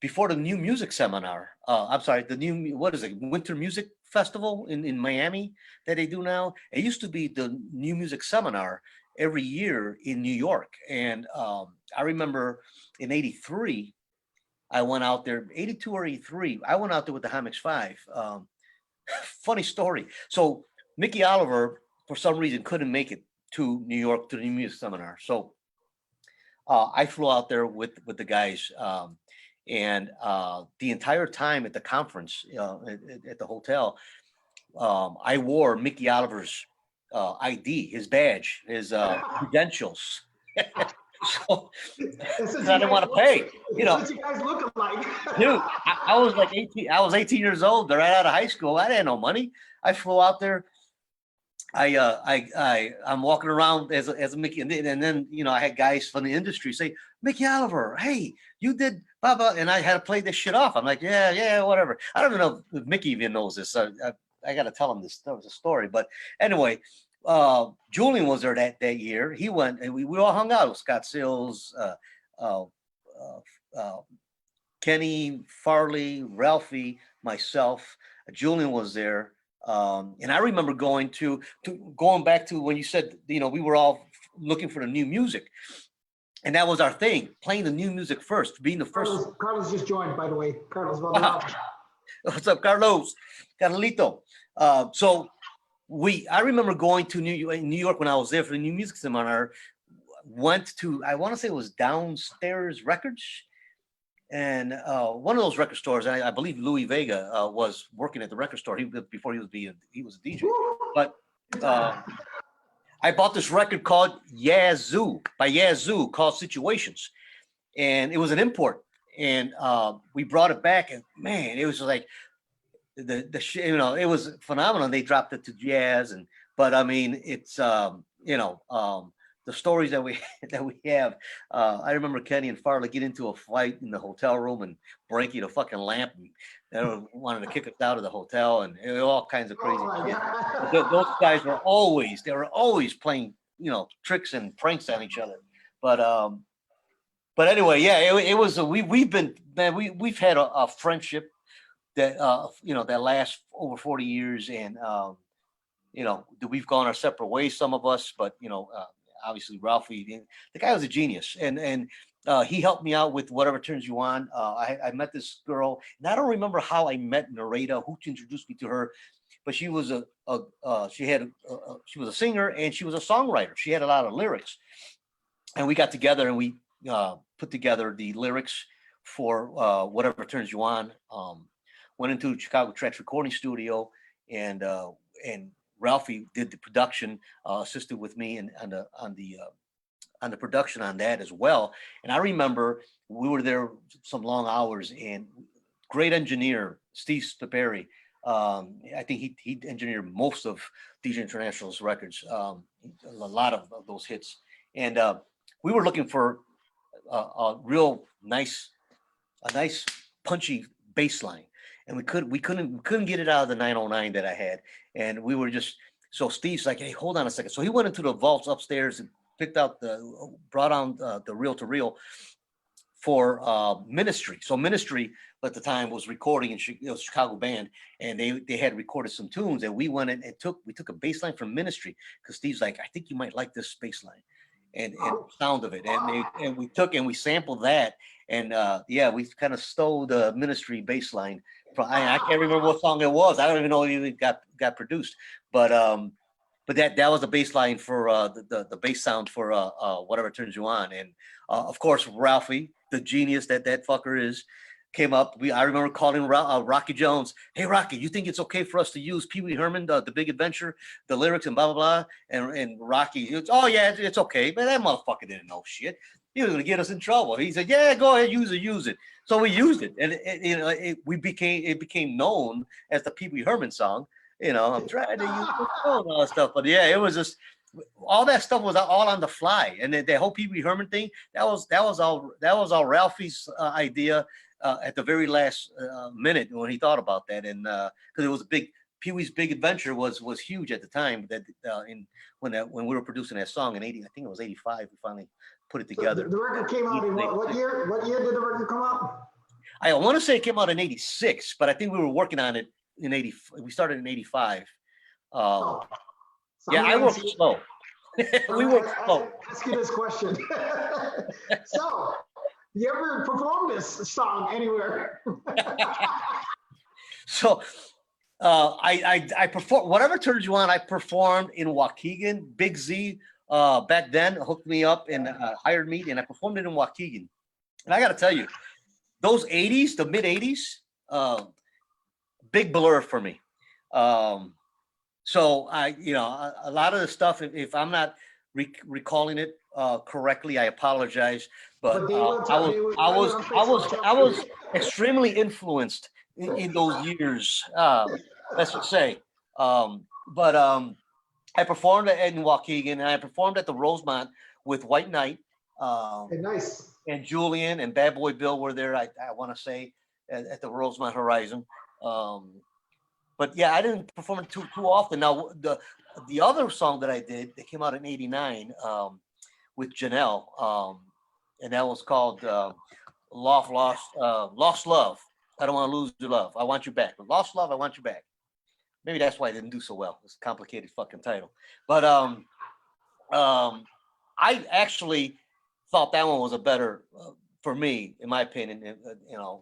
before the new music seminar. I'm sorry, the new, what is it? Winter Music festival in Miami that they do now. It used to be the New Music Seminar every year in New York. And I remember in 83, I went out there, 82 or 83, I went out there with the Hamix 5. Funny story. So Mickey Oliver, for some reason, couldn't make it to New York to the New Music Seminar. So I flew out there with the guys. And the entire time at the conference at the hotel, I wore Mickey Oliver's ID, his badge, his credentials. So I didn't want to pay. You know, you guys look alike. dude, I was like 18. I was 18 years old, right out of high school. I didn't have no money. I flew out there. I'm walking around as a Mickey, and then you know I had guys from the industry say, Mickey Oliver, hey, you did blah blah, and I had to play this shit off. I'm like, yeah, whatever. I don't even know if Mickey even knows this. I got to tell him this story. But anyway, Julian was there that year. He went, and we all hung out with Scott Sills, Kenny Farley, Ralphie, myself. Julian was there. And I remember going back to when you said, you know, we were all looking for the new music. And that was our thing, playing the new music first, being the first. Carlos just joined, by the way. Carlos, what's up, Carlos? Carlito. So I remember going to New York when I was there for the New Music Seminar. Went to, I want to say it was Downstairs Records. And one of those record stores, I believe Louis Vega was working at the record store before he was a DJ. But I bought this record called Yazoo by Yazoo called Situations, and it was an import. And we brought it back, and man, it was like the you know, it was phenomenal. They dropped it to jazz, but I mean, it's you know. The stories that we have, I remember Kenny and Farley get into a fight in the hotel room and breaking a fucking lamp, and they wanted to kick us out of the hotel, and all kinds of crazy shit. Those guys were always playing, you know, tricks and pranks on each other. But anyway, yeah, it was we've had a friendship that you know, that lasts over 40 years, and you know, we've gone our separate ways, some of us, but you know. Obviously, Ralphie, the guy was a genius, and he helped me out with Whatever Turns You On. I met this girl, and I don't remember how I met Nareda, who introduced me to her, but she was she was a singer and she was a songwriter. She had a lot of lyrics, and we got together and we put together the lyrics for Whatever Turns You On. Went into Chicago Tracks recording studio, and Ralphie did the production, assisted with me on the production on that as well. And I remember we were there some long hours, and great engineer Steve Spaperi. I think he engineered most of DJ International's records, a lot of those hits. And we were looking for a nice punchy bass line. And we couldn't get it out of the 909 that I had, and we were just, so Steve's like, hey, hold on a second. So he went into the vaults upstairs and brought on the reel-to-reel for Ministry. So Ministry at the time was recording in a Chicago band, and they had recorded some tunes, and we went in and we took a bass line from Ministry, because Steve's like, I think you might like this bass line and sound of it, and we took and we sampled that, and yeah, we kind of stole the Ministry bass line. I can't remember what song it was. I don't even know if it got produced, but that was a bass line for the bass sound for Whatever Turns You On. And of course, Ralphie, the genius that fucker is, came up. I remember calling Rocky Jones. Hey, Rocky, you think it's okay for us to use Pee Wee Herman, the Big Adventure, the lyrics and blah blah blah? And Rocky, oh yeah, it's okay. But that motherfucker didn't know shit. He was gonna get us in trouble. He said, yeah, go ahead, use it. So we used it, and you know, it became known as the Pee Wee Herman song. You know, I'm trying to use the phone and all that stuff, but yeah, it was just all that stuff was all on the fly, and the whole Pee Wee Herman thing, that was all Ralphie's idea at the very last minute when he thought about that, and because it was a big. Pee Wee's Big Adventure was huge at the time. That when we were producing that song in '80, I think it was '85. We finally put it together. The record came out in what year? What year did the record come out? I want to say it came out in '86, but I think we were working on it in 80. We started in 85. Oh, so Yeah, I'm I gonna worked ask you- slow. We worked slow. ask you this question. So, you ever performed this song anywhere? So I performed whatever turns you on. I performed in Waukegan. Big Z back then hooked me up and hired me, and I performed it in Waukegan. And I got to tell you, those 80s, the mid 80s, big blur for me. So a lot of the stuff, if I'm not recalling it correctly, I apologize. But I was extremely influenced in those years. Let's just say. I performed in Waukegan, and I performed at the Rosemont with White Knight. Nice. And Julian and Bad Boy Bill were there. I want to say at the Rosemont Horizon. But yeah, I didn't perform it too often. Now the other song that I did that came out in '89 with Janelle, and that was called Lost Love. I don't want to lose your love. I want you back. Lost Love. I want you back. Maybe that's why I didn't do so well. It's a complicated fucking title. But I actually thought that one was a better for me, in my opinion.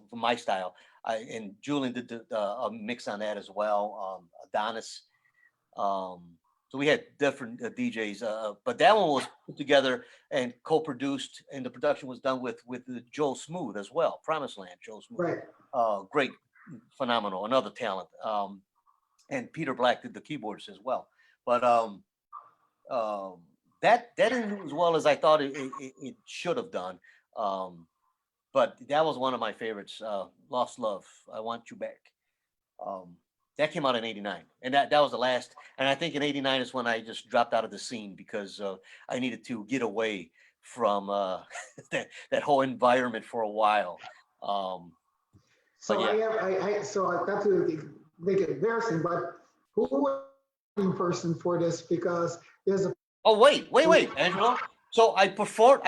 For my style. And Julian did a mix on that as well. Adonis. So we had different DJs, but that one was put together and co-produced, and the production was done with Joe Smooth as well. Promised Land, Joe Smooth. Right. Great, phenomenal, another talent. And Peter Black did the keyboards as well. But that didn't do as well as I thought it should have done. But that was one of my favorites. Lost Love, I Want You Back. That came out in '89, and that was the last. And I think in '89 is when I just dropped out of the scene because I needed to get away from that whole environment for a while. So yeah. So I got to make it embarrassing, but who was the person for this? Because there's a. Oh wait, Angelo. So I performed.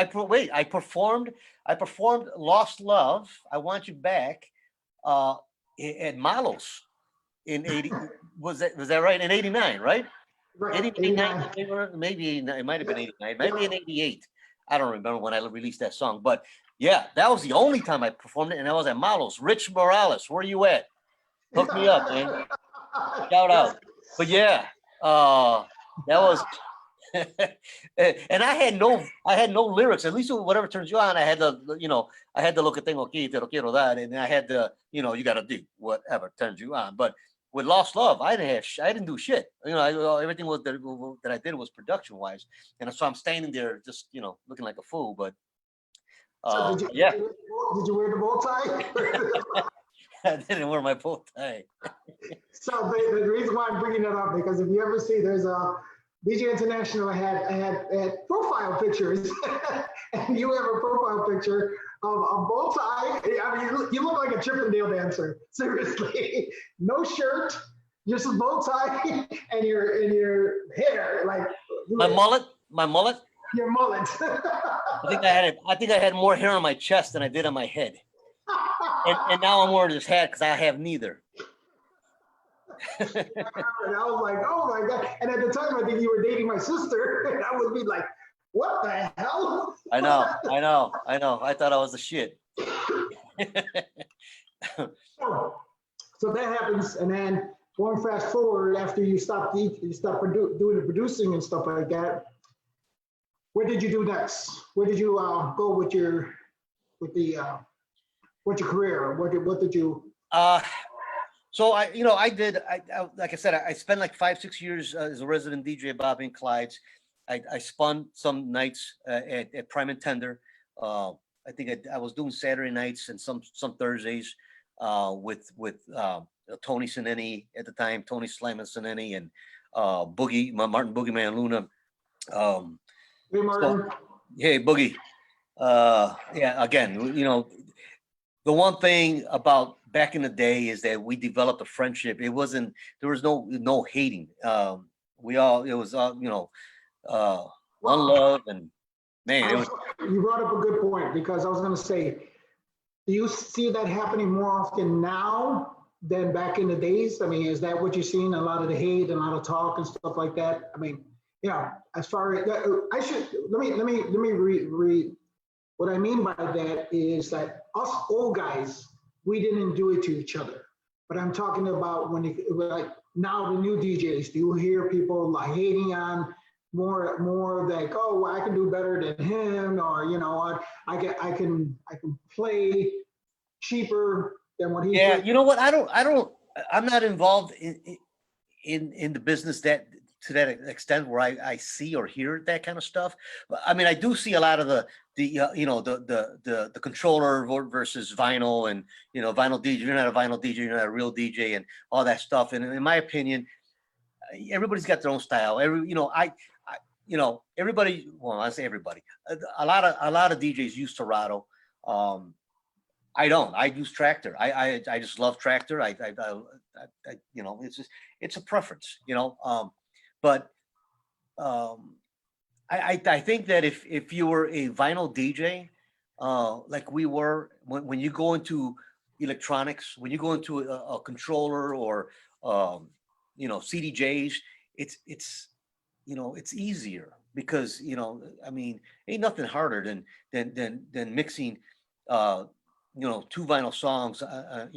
I performed Lost Love, I Want You Back, at Malos in 80. was that right? In '89, right? Right. 89, maybe it might have been 89, maybe in '88. I don't remember when I released that song, but yeah, that was the only time I performed it, and that was at Malos. Rich Morales, where you at? Hook me up, man. Shout out. But yeah, that was. And I had no lyrics. At least whatever turns you on, I had to look at tengo aquí, te lo quiero dar, and I had to, you got to do whatever turns you on. But with Lost Love, I didn't do shit. Everything that I did was production wise, and so I'm standing there just looking like a fool. But so did you wear the bow tie? I didn't wear my bow tie. So the reason why I'm bringing that up, because if you ever see, there's a DJ International had profile pictures, and you have a profile picture of a bow tie. I mean, you look like a Chippendale dancer. Seriously, no shirt, just a bow tie, and your hair like my mullet. Your mullet. I think I had more hair on my chest than I did on my head, and now I'm wearing this hat because I have neither. And I was like, oh my God. And at the time, I think you were dating my sister. And I would be like, what the hell? I know. I thought I was the shit. So that happens. And then going fast forward, after you stopped doing the producing and stuff like that, what did you do next? Where did you go with your career? What did you? So I did like I said, I spent like 5-6 years as a resident DJ at Bobby and Clyde's. I spun some nights at Prime and Tender. I think I was doing Saturday nights and some Thursdays with Tony Sineni at the time, Tony Slam Sineni, and Boogie, Martin Boogeyman Luna. Hey, Martin. Hey, Boogie. Yeah, again, the one thing about back in the day is that we developed a friendship. There was no hating. It was one love, and man. You brought up a good point, because I was going to say, do you see that happening more often now than back in the days? I mean, is that what you're seeing? A lot of the hate and a lot of talk and stuff like that. I mean, as far as I should let me read. What I mean by that is that us old guys, we didn't do it to each other. But I'm talking about when like now the new DJs, do you hear people like hating on more like, oh, well, I can do better than him, or I can play cheaper than what he. Yeah, you know what? I'm not involved in the business that to that extent where I see or hear that kind of stuff. But I mean, I do see a lot of the the controller versus vinyl, and vinyl DJ. You're not a vinyl DJ, you're not a real DJ, and all that stuff. And in my opinion, everybody's got their own style. Everybody. Well, I say everybody. A lot of DJs use Serato. I don't. I use Tractor. I just love Tractor. It's a preference. But I think that if you were a vinyl DJ, like we were, when you go into electronics, when you go into a controller or CDJs, it's easier because I mean, ain't nothing harder than mixing two vinyl songs on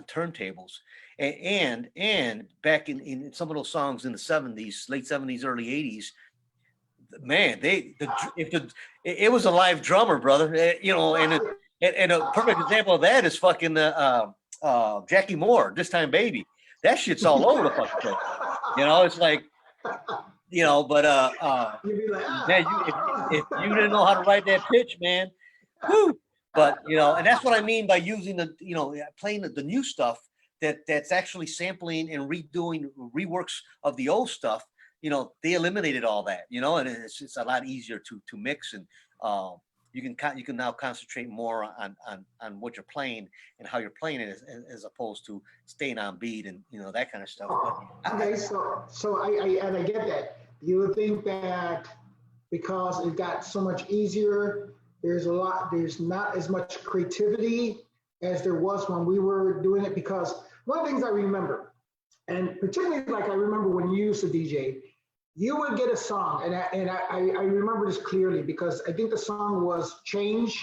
turntables, and back in some of those songs in the 70s, late 70s, early 80s, man, it was a live drummer, brother. And a perfect example of that is fucking Jackie Moore, This Time Baby. That shit's all over the fucking place. It's like, but man, if you didn't know how to write that pitch, man, whoo. But and that's what I mean by using playing the new stuff that's actually sampling and redoing reworks of the old stuff. They eliminated all that, and it's a lot easier to mix, and you can now concentrate more on what you're playing and how you're playing it as opposed to staying on beat and that kind of stuff. Okay, so I get that. You would think that because it got so much easier, there's not as much creativity as there was when we were doing it. Because one of the things I remember, and particularly like I remember when you used to DJ, you would get a song, and I remember this clearly because I think the song was Change,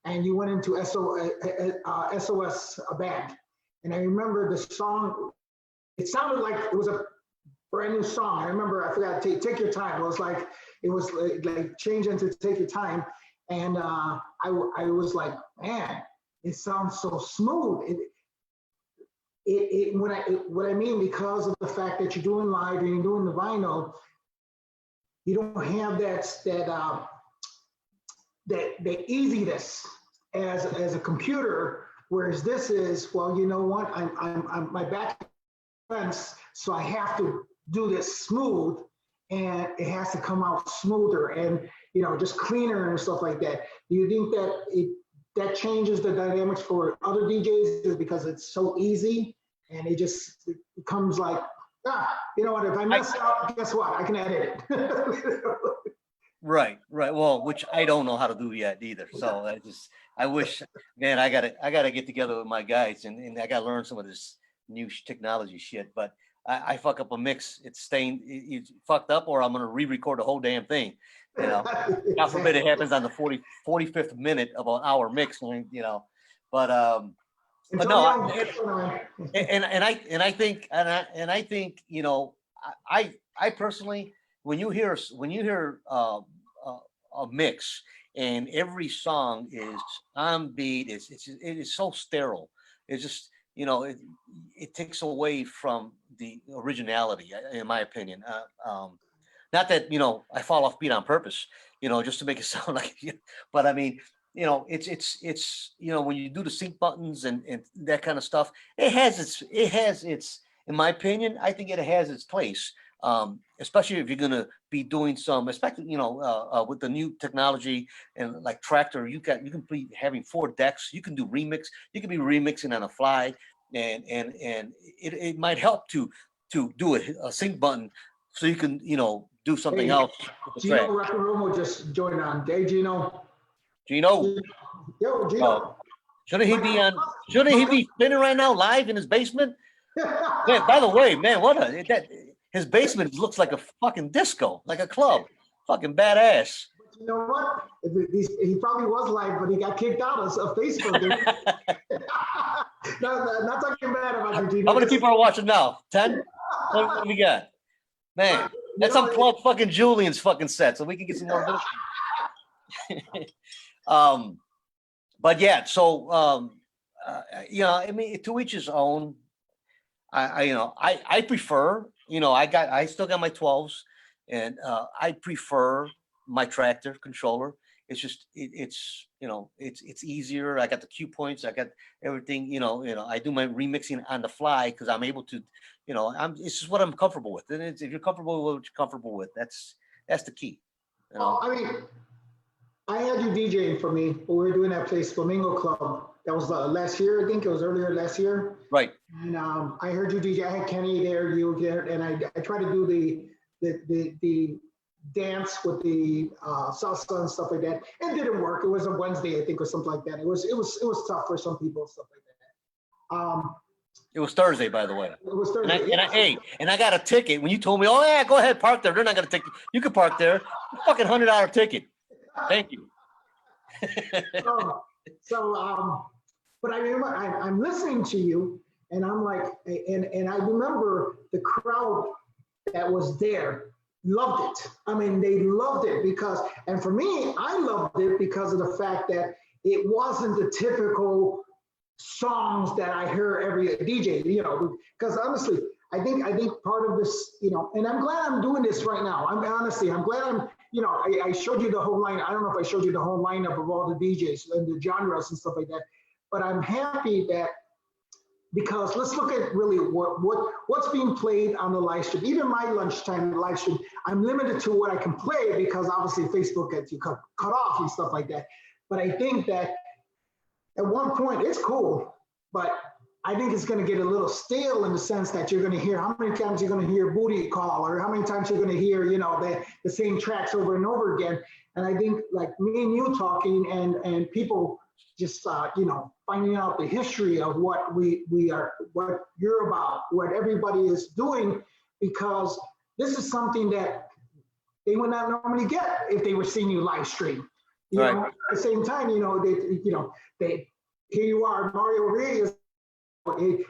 and you went into SOS, a band. And I remember the song, it sounded like it was a brand new song. I remember, I forgot, Take Your Time. It was like Change into Take Your Time. And I was like, man, it sounds so smooth. What I mean, because of the fact that you're doing live and you're doing the vinyl, you don't have that easiness as a computer. Whereas this is, well, you know what? I'm my back fence, so I have to do this smooth, and it has to come out smoother and just cleaner and stuff like that. Do you think that changes the dynamics for other DJs is because it's so easy and it becomes like, you know what, if I mess up, guess what? I can edit it. Right. Well, which I don't know how to do yet either. So I wish, man, I gotta get together with my guys and I gotta learn some of this new technology shit. But I fuck up a mix, it's fucked up, or I'm gonna re-record the whole damn thing. God forbid it happens on the 45th minute of an hour mix, but no, I think I personally, when you hear a mix and every song is on beat, it is so sterile. It's just it takes away from the originality, in my opinion. Not that I fall off beat on purpose, just to make it sound like, but I mean, it's when you do the sync buttons and that kind of stuff, it has its in my opinion, I think it has its place, especially if you're gonna be doing some, especially with the new technology and like Tractor, you can be having 4 decks, you can do remix, you can be remixing on the fly, and it might help to do a sync button so you can do something else. Gino Rockaromo just joined on. Hey, Gino. Gino. Yo, Gino. Shouldn't he be on? Shouldn't he be spinning right now, live in his basement? Man, by the way, man, his basement looks like a fucking disco, like a club. Fucking badass. You know what? He probably was live, but he got kicked out of Facebook. Not talking bad about you, How many people are watching now? 10? What do we got? Man, let's unplug fucking Julian's fucking set so we can get some more. But yeah, so I mean, to each his own. I prefer, I still got my 12s, and I prefer my tractor controller. It's just it's easier. I got the cue points. I got everything. I do my remixing on the fly because I'm able to. It's just what I'm comfortable with. And if you're comfortable with what you're comfortable with, that's the key. Well, I mean, I had you DJing for me when we were doing that place, Flamingo Club. That was last year, I think it was earlier last year. Right. And I heard you DJ. I had Kenny there, you there, and I tried to do the dance with the salsa and stuff like that. It didn't work. It was a Wednesday, I think, or something like that. It was tough for some people, stuff like that. It was Thursday, by the way. It was Thursday. And I got a ticket. When you told me, oh yeah, go ahead, park there. They're not gonna take you. You can park there. Fucking $100 ticket. Thank you. But I remember I'm listening to you, and I'm like, and I remember the crowd that was there loved it. I mean, they loved it and for me, I loved it because of the fact that it wasn't the typical songs that I hear every DJ, because honestly, I think part of this, and I'm glad I'm doing this right now. I'm glad I showed you the whole line. I don't know if I showed you the whole lineup of all the DJs and the genres and stuff like that, but I'm happy that, because let's look at really what's being played on the live stream. Even my lunchtime live stream, I'm limited to what I can play because obviously Facebook gets you cut off and stuff like that. But I think that at one point it's cool, but I think it's going to get a little stale in the sense that you're going to hear how many times you're going to hear Booty Call, or how many times you're going to hear, the same tracks over and over again. And I think like me and you talking and people just, finding out the history of what we are, what you're about, what everybody is doing, because this is something that they would not normally get if they were seeing you live stream. At the same time, they here you are, Mario Reyes.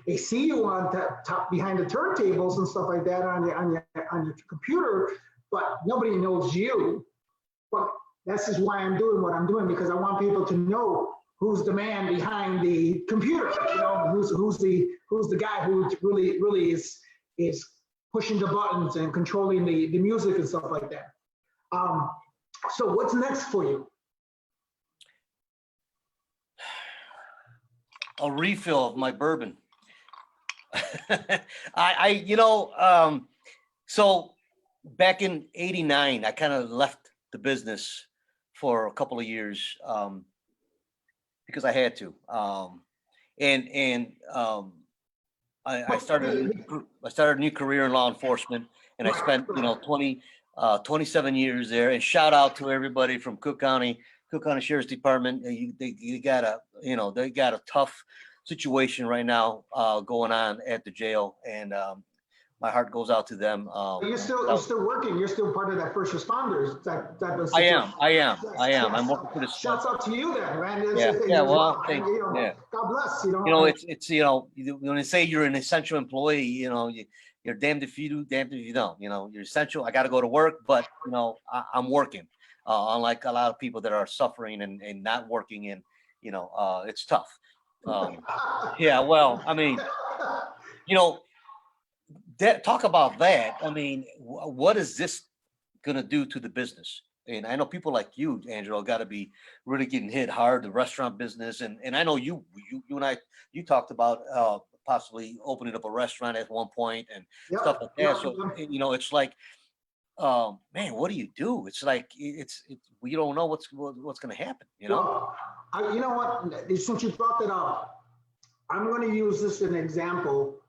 They see you on top behind the turntables and stuff like that on your computer, but nobody knows you. But this is why I'm doing what I'm doing, because I want people to know who's the man behind the computer. Who's the guy who really is pushing the buttons and controlling the music and stuff like that. So what's next for you? A refill of my bourbon. So back in '89, I kind of left the business for a couple of years because I had to. I started a new career in law enforcement, and I spent 27 years there. And shout out to everybody from Cook County Sheriff's Department. They got a tough situation right now going on at the jail, and my heart goes out to them. You're still working. You're still part of that first responders. I am. I'm working for the. Shouts out to you, then, man. Well, thank you. God bless. It's when they say you're an essential employee, you're damned if you do, damned if you don't. You're essential. I got to go to work, but I'm working. Unlike a lot of people that are suffering and not working, and it's tough. Well, I mean, talk about that. I mean, what is this gonna do to the business? And I know people like you, Angelo, got to be really getting hit hard, the restaurant business, and I know you and I talked about possibly opening up a restaurant at one point and stuff like that. So it's like, man, what do you do? It's like we don't know what's going to happen. Well, you know what? Since you brought that up, I'm going to use this as an example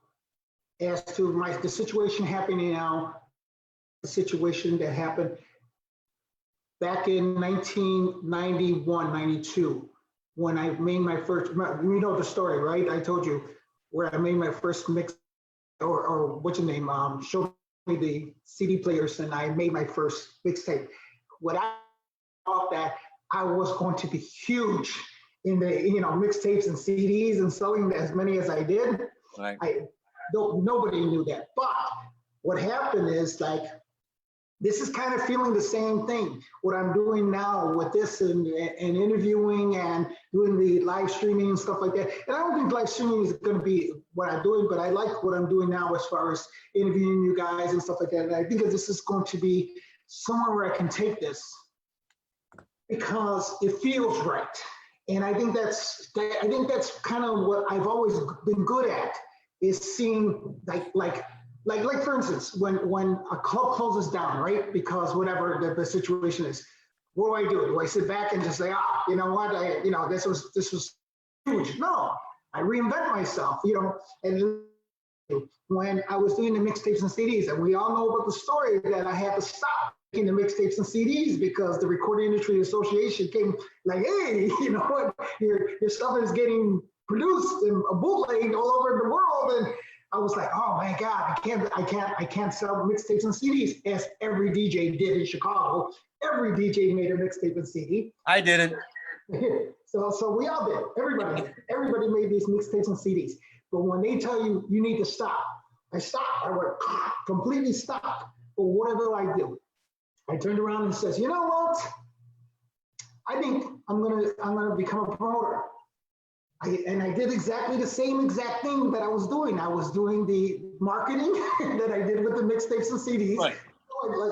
as to the situation happening now, the situation that happened back in 1991, 92. when I made my first, you know the story, right? I told you where I made my first mix, or what's your name? Showed me the CD players, and I made my first mixtape. What I thought that I was going to be huge in the mixtapes and CDs and selling as many as I did. Right. I don't. Nobody knew that. But what happened is like this is kind of feeling the same thing. What I'm doing now with this and interviewing and doing the live streaming and stuff like that. And I don't think live streaming is going to be what I'm doing, but I like what I'm doing now as far as interviewing you guys and stuff like that. And I think that this is going to be somewhere where I can take this because it feels right. And I think that's kind of what I've always been good at is seeing like for instance, when a club closes down, right? Because whatever the situation is, what do? Do I sit back and just say, you know what, this was huge? No, I reinvent myself, and when I was doing the mixtapes and CDs, and we all know about the story that I had to stop making the mixtapes and CDs because the Recording Industry Association came like, hey, you know what, your stuff is getting produced and bootlegged all over the world, and I was like, oh my God, I can't sell mixtapes and CDs as every DJ did in Chicago. Every DJ made a mixtape and CD. I didn't. So we all did. Everybody made these mixtapes and CDs. But when they tell you you need to stop, I stopped. I went completely stopped. But what do? I turned around and says, you know what? I think I'm gonna become a promoter. I did exactly the same exact thing that I was doing. I was doing the marketing that I did with the mixtapes and CDs. Right.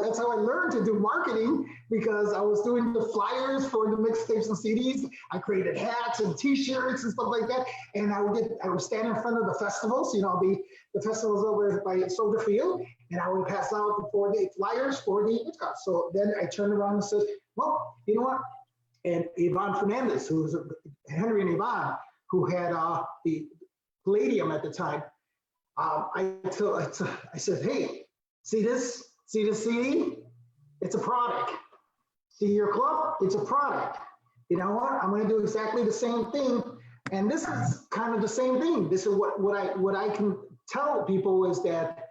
That's how I learned to do marketing because I was doing the flyers for the mixtapes and CDs. I created hats and T-shirts and stuff like that. And I would stand in front of the festivals, the festivals over by Soldier Field, and I would pass out the flyers for the podcast. So then I turned around and said, well, you know what? And Yvonne Fernandez, who was Henry and Yvonne, who had the Palladium at the time, I said, hey, see this CD? It's a product. See your club? It's a product. You know what? I'm going to do exactly the same thing. And this is kind of the same thing. This is what I can tell people is that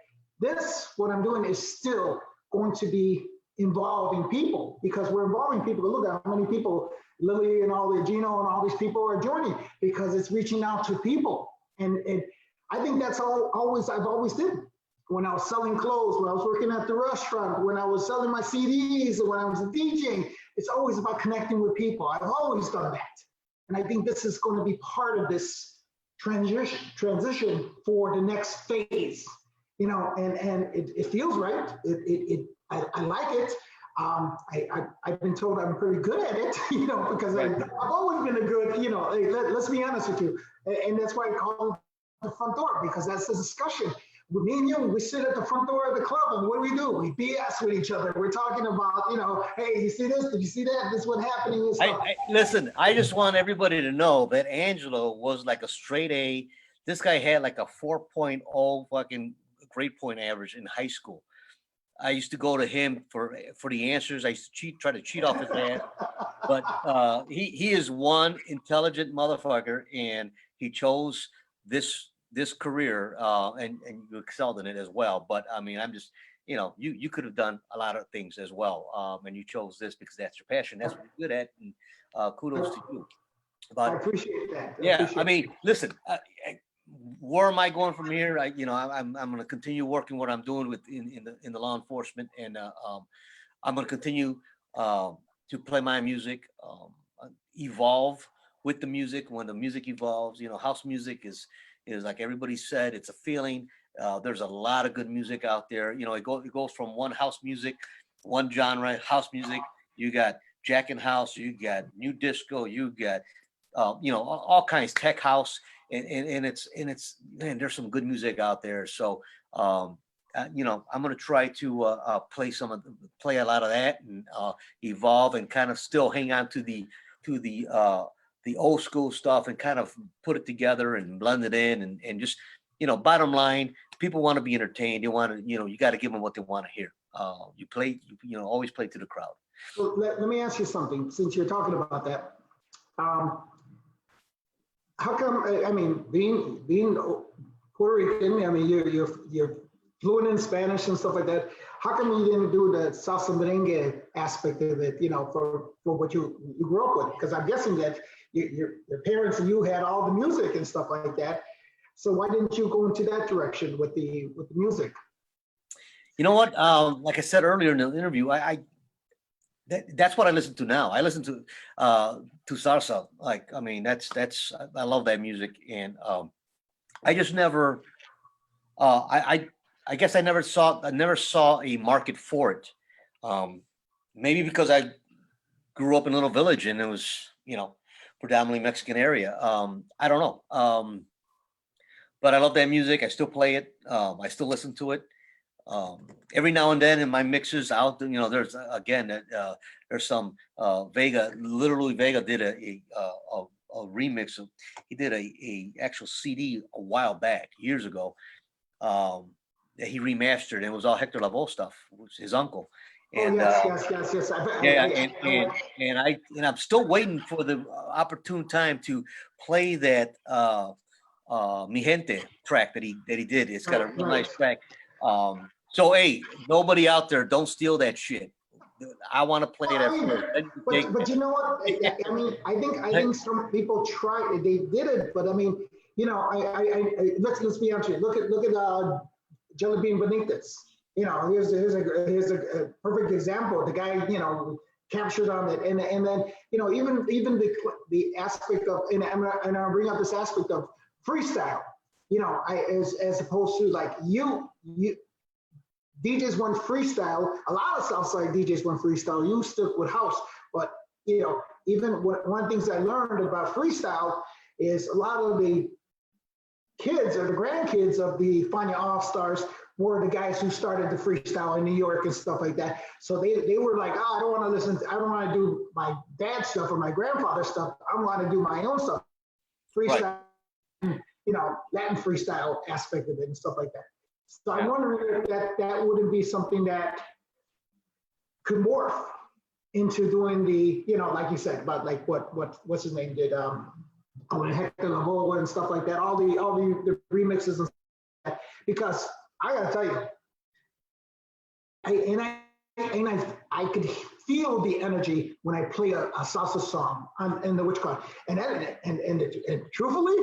what I'm doing is still going to be involving people because we're involving people. Look at how many people Lily and all the Gino and all these people are joining because it's reaching out to people. And I think that's I've always did. When I was selling clothes, when I was working at the restaurant, when I was selling my CDs, when I was DJing, it's always about connecting with people. I've always done that. And I think this is going to be part of this transition for the next phase, and it feels right. I like it. I've been told I'm pretty good at it, because I've always been a good, let's be honest with you. And that's why I call it the front door, because that's the discussion. Me and you, we sit at the front door of the club, and what do? We BS with each other. We're talking about, hey, you see this? Did you see that? This is what happening. Listen, I just want everybody to know that Angelo was like a straight A. This guy had like a 4.0 fucking grade point average in high school. I used to go to him for the answers. I used to try to cheat off his ass. But he is one intelligent motherfucker, and he chose this career, and you excelled in it as well. But I mean, I'm just, you could have done a lot of things as well, and you chose this because that's your passion. That's what you're good at, and kudos to you. But I appreciate that. I mean, listen. Where am I going from here? I'm going to continue working what I'm doing in the law enforcement, and I'm going to continue to play my music, evolve with the music. When the music evolves, house music is like everybody said, it's a feeling. There's a lot of good music out there. It goes from one house music, one genre, house music. You got Jack and House, you got new disco, you got all kinds, tech house. And it's man, there's some good music out there. So I'm going to try to play a lot of that and evolve and kind of still hang on to the old school stuff and kind of put it together and blend it in and just bottom line, people want to be entertained. They want to you got to give them what they want to hear. You play always play to the crowd. So let me ask you something since you're talking about that. how come? I mean, being Puerto Rican, I mean, you're fluent in Spanish and stuff like that. How come you didn't do the salsa merengue aspect of it? You know, for what you grew up with? Because I'm guessing that your parents and you had all the music and stuff like that. So why didn't you go into that direction with the music? You know what? Like I said earlier in the interview, that's what I listen to now. I listen to salsa. Like, I mean, I love that music, and I just never. I guess I never saw a market for it. Maybe because I grew up in a little village and it was, predominantly Mexican area. I don't know. But I love that music. I still play it. I still listen to it. Every now and then in my mixes out, there's there's some Vega. Literally, Vega did a remix of. He did a actual CD a while back, years ago. That he remastered, and it was all Hector Lavoe stuff, which is his uncle. And yes. and I'm still waiting for the opportune time to play that Mi Gente track that he did. It's got a real nice track. So hey, nobody out there, don't steal that shit. I want to play that first. But you know what? I mean, I think some people tried. They did it, but I mean, let's be honest. Look at Jelly Bean Benitez. Here's a perfect example. The guy, captured on it, and then even the aspect of, and I'll bring up this aspect of freestyle. As opposed to like you DJs want freestyle. A lot of Southside DJs want freestyle. You stuck with house, but even one of the things I learned about freestyle is a lot of the kids or the grandkids of the Fania All-Stars were the guys who started the freestyle in New York and stuff like that. So they were like, I don't want to listen. I don't want to do my dad's stuff or my grandfather's stuff. I want to do my own stuff. Freestyle, right. Latin freestyle aspect of it and stuff like that. So I'm wondering if that wouldn't be something that could morph into doing the, like you said, about like what's his name did, Hector Lavoe and stuff like that, all the remixes and stuff like that. Because I gotta tell you, I could feel the energy when I play a salsa song in the Witch Card, and truthfully,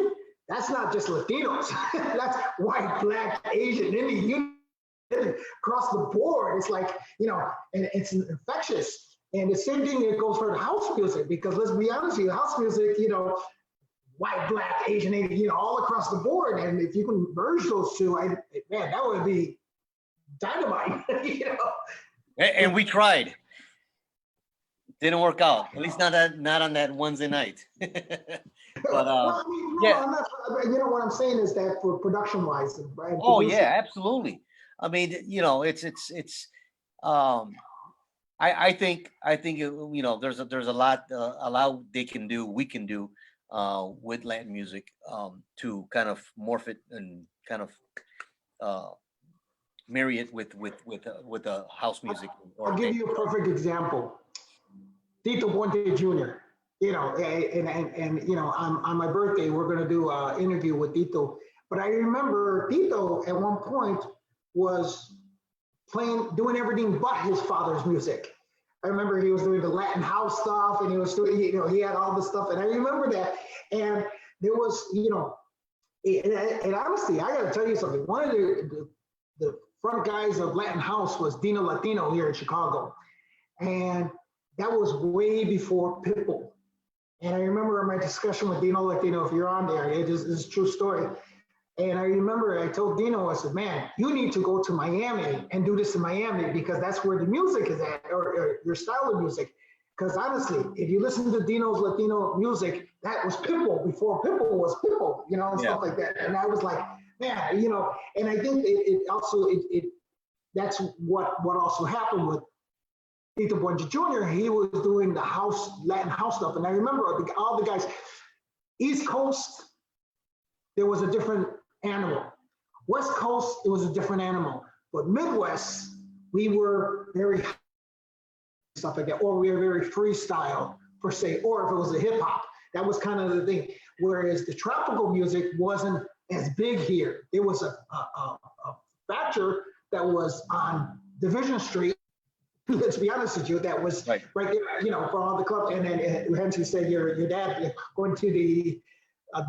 that's not just Latinos. That's white, black, Asian, Indian, across the board. It's like, and it's infectious. And the same thing that goes for the house music, because let's be honest with you, house music, white, black, Asian, all across the board. And if you can merge those two, man, that would be dynamite. And we tried. Didn't work out. At least not on that Wednesday night. But well, I'm not, what I'm saying is that for production wise, right? Oh yeah, absolutely. I mean, it's. I think there's a lot they can do. We can do with Latin music to kind of morph it and kind of marry it with the house music. I'll give you a perfect example. Tito Puente Jr. On my birthday, we're going to do an interview with Tito. But I remember Tito at one point was doing everything but his father's music. I remember he was doing the Latin house stuff, and he was doing, he had all this stuff, and I remember that. And there was, and honestly, I got to tell you something. One of the front guys of Latin house was Dino Latino here in Chicago, and that was way before Pitbull. And I remember my discussion with Dino Latino, if you're on there, it's a true story. And I remember I told Dino, I said, man, you need to go to Miami and do this in Miami, because that's where the music is at, or your style of music. Because honestly, if you listen to Dino's Latino music, that was Pitbull before Pitbull was Pitbull, and stuff like that. And I was like, man, and I think it also, that's what also happened with Tito Puente Jr. He was doing the Latin house stuff. And I remember all the guys, East Coast, there was a different animal. West Coast, it was a different animal. But Midwest, we were very stuff like that, or we were very freestyle per se, or if it was a hip hop, that was kind of the thing. whereas the tropical music wasn't as big here. It was a factor that was on Division Street. Let's be honest with you, that was Right. right there, for all the club. And then hence you said your dad going to the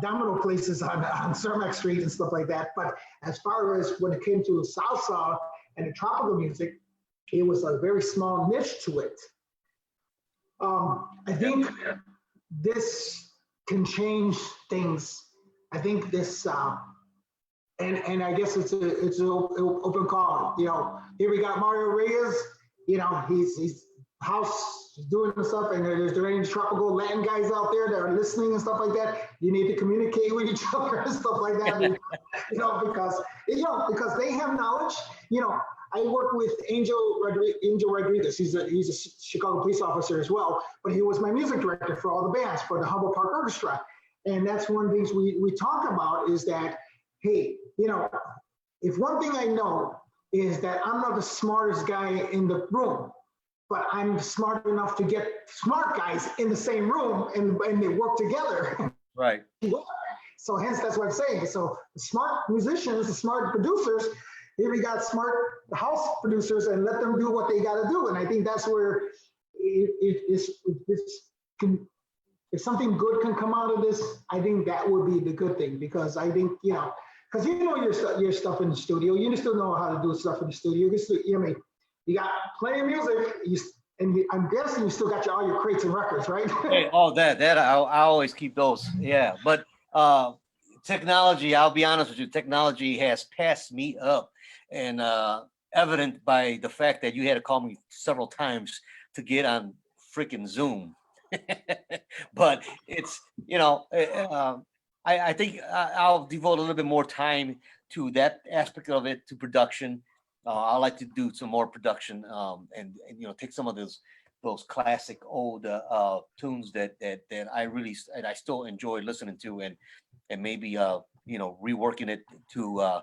domino places on Cermak Street and stuff like that. But as far as when it came to salsa and the tropical music, it was a very small niche to it. I think this can change things. I think this, and I guess it's an open call. Here we got Mario Reyes. He's house doing stuff, and there's any tropical Latin guys out there that are listening and stuff like that. You need to communicate with each other and stuff like that. Because they have knowledge. I work with Angel Rodriguez. He's a Chicago police officer as well, but he was my music director for all the bands for the Humboldt Park Orchestra. And that's one of the things we talk about is that, hey, if one thing I know is that I'm not the smartest guy in the room, but I'm smart enough to get smart guys in the same room and they work together. Right. So hence that's what I'm saying. So the smart musicians, the smart producers, here we got smart house producers, and let them do what they got to do. And I think that's where if something good can come out of this, I think that would be the good thing, because I think, because your stuff in the studio, you still know how to do stuff in the studio. You got plenty of music, and I'm guessing you still got all your crates and records, right? Hey, that I always keep those. Yeah, but technology, I'll be honest with you, technology has passed me up, and evident by the fact that you had to call me several times to get on freaking Zoom. But it's, I think I'll devote a little bit more time to that aspect of it, to production. I like to do some more production, and take some of those classic old tunes that I still enjoy listening to, and maybe reworking it to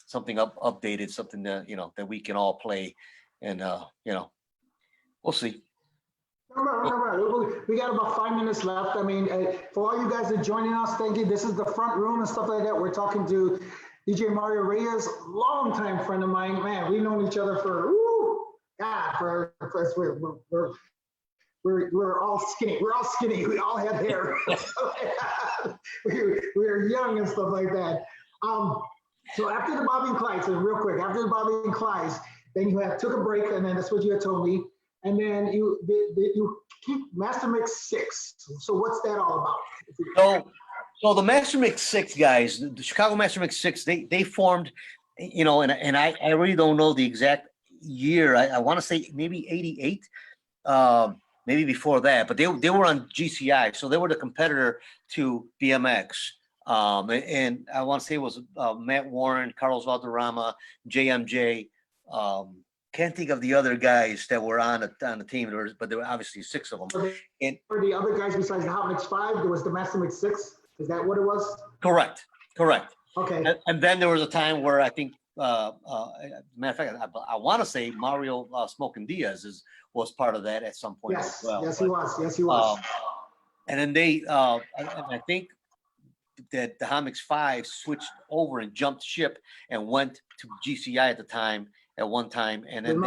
something updated, something that that we can all play, and we'll see. Right. We got about 5 minutes left. I mean, for all you guys that are joining us, thank you. This is the front room and stuff like that. We're talking to DJ Mario Reyes, longtime friend of mine. Man, we've known each other for we're all skinny. We're all skinny. We all have hair. we're young and stuff like that. So after the Bobby and Clyde, so real quick, after the Bobby and Clyde, then you took a break, and then that's what you had told me. And then you keep Master Mix 6. So what's that all about? So the Master Mix 6 guys, the Chicago Master Mix 6, they formed, and I really don't know the exact year. I want to say maybe 88, maybe before that. But they were on GCI, so they were the competitor to BMX. And I want to say it was Matt Warren, Carlos Valderrama, JMJ. Can't think of the other guys that were on the team, but there were obviously 6 of them. And for the other guys besides the Hot Mix 5, there was the Master Mix 6. Is that what it was? Correct. Okay. And then there was a time where I think, matter of fact, I want to say Mario Smoking Diaz was part of that at some point as well. Yes, he was. And then they, I think that the Hot Mix 5 switched over and jumped ship and went to GCI at the time. At one time, and then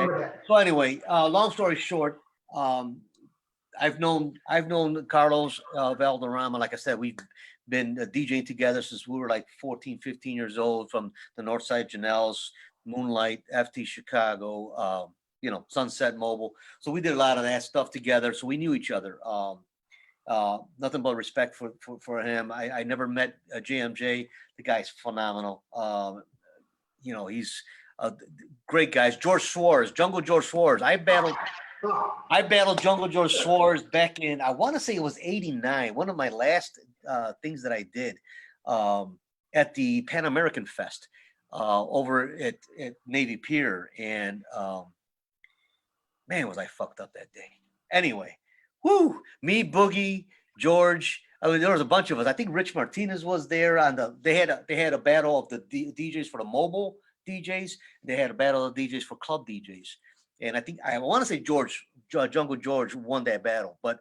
so anyway, long story short, I've known Carlos Valderrama. Like I said, we've been DJing together since we were like 14, 15 years old, from the Northside Janelles, Moonlight, FT Chicago, Sunset Mobile. So we did a lot of that stuff together. So we knew each other. Nothing but respect for him. I never met JMJ. The guy's phenomenal. He's great guys. Jungle George Suarez. I battled Jungle George Suarez back in, I want to say it was 89. One of my last things that I did at the Pan American Fest over at Navy Pier. And man, was I fucked up that day. Anyway, me, Boogie, George. I mean, there was a bunch of us. I think Rich Martinez was there they had a battle of the DJs for the mobile DJs. They had a battle of DJs for club DJs, and I think I want to say Jungle George won that battle. But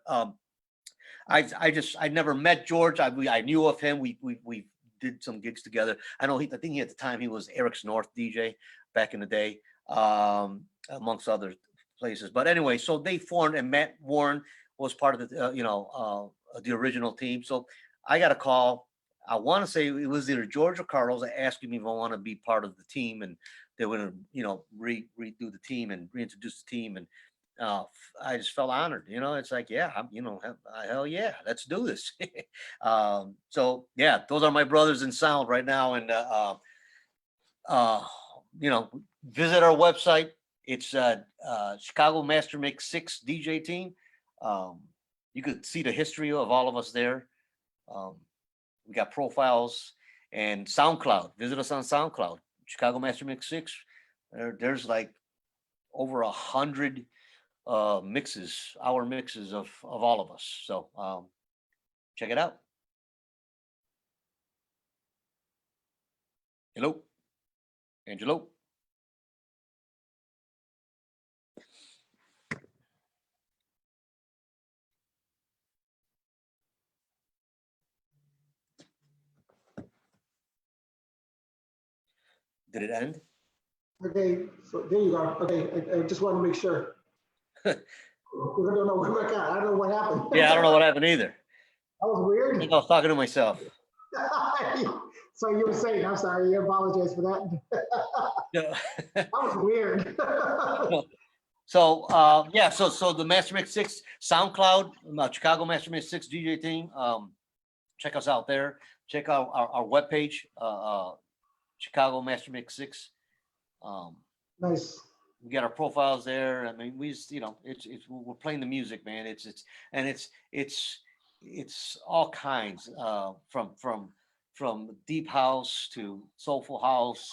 I never met George. I knew of him. We did some gigs together. I know I think at the time he was Eric's North DJ back in the day, amongst other places. But anyway, so they formed, and Matt Warren was part of the original team. So I got a call. I want to say it was either George or Carlos asking me if I want to be part of the team, and they would redo the team and reintroduce the team. And I just felt honored. It's like, yeah, hell yeah, let's do this. So yeah, those are my brothers in sound right now. And visit our website. It's Chicago Master Mix 6 DJ team. You could see the history of all of us there. We got profiles and SoundCloud. Visit us on SoundCloud, Chicago Master Mix 6. There's like over 100 mixes, our mixes of all of us. So check it out. Hello, Angelo. Did it end? Okay, so there you go. Okay, I just want to make sure. I don't know. I don't know what happened. Yeah, I don't know what happened either. That was weird. I think I was talking to myself. So you were saying, I'm sorry, you apologize for that. Yeah. That was weird. So yeah, so the Master Mix 6 SoundCloud, Chicago Master Mix 6 DJ team. Check us out there. Check out our webpage, Chicago Master Mix 6. Nice. We got our profiles there. I mean, we just, we're playing the music, man. It's all kinds, from deep house to soulful house.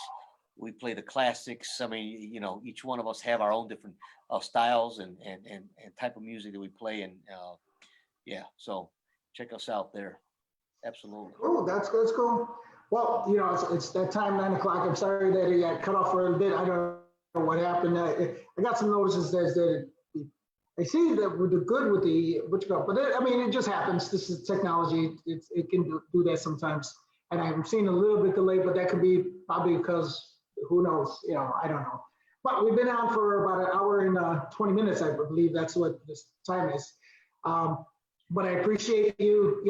We play the classics. I mean, each one of us have our own different styles and type of music that we play. And yeah, so check us out there. Absolutely. Oh, that's cool. Well, it's that time, 9 o'clock. I'm sorry that it got cut off for a bit. I don't know what happened. I got some notices that I see that we're good with but it just happens. This is technology. It can do that sometimes. And I'm seeing a little bit delay, but that could be probably because who knows? I don't know. But we've been on for about an hour and 20 minutes, I believe that's what this time is. But I appreciate you,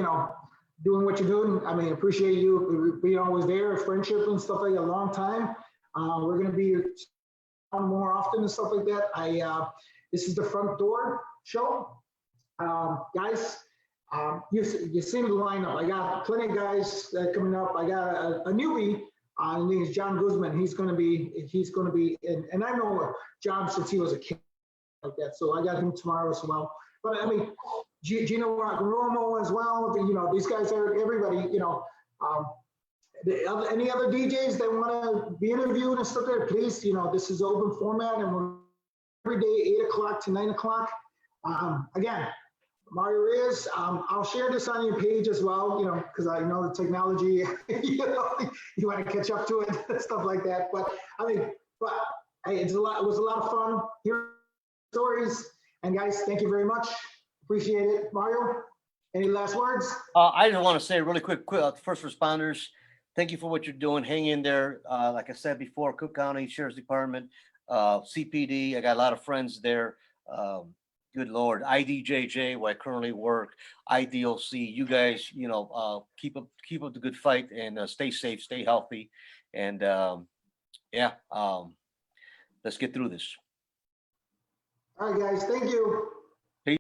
doing what you're doing. I mean, appreciate you being always there, friendship and stuff like that, a long time. We're going to be on more often and stuff like that. This is the Front Door show. Guys, you seem to line up. I got plenty of guys coming up. I got a newbie. His name is John Guzman. He's going to be, and I know John since he was a kid like that. So I got him tomorrow as well. But I mean, Gino Romo as well. These guys are everybody. Any other DJs that want to be interviewed and stuff there, please. This is open format, and we're every day 8 o'clock to 9 o'clock. Again, Mario Reyes. I'll share this on your page as well. Because I know the technology. You want to catch up to it, stuff like that. But I mean, hey, it was a lot of fun hearing stories. And guys, thank you very much. Appreciate it. Mario, any last words? I just want to say really quick, first responders, thank you for what you're doing. Hang in there. Like I said before, Cook County Sheriff's Department, CPD. I got a lot of friends there. Good Lord, IDJJ, where I currently work, IDOC. You guys, keep up the good fight and stay safe, stay healthy, and yeah, let's get through this. All right, guys. Thank you.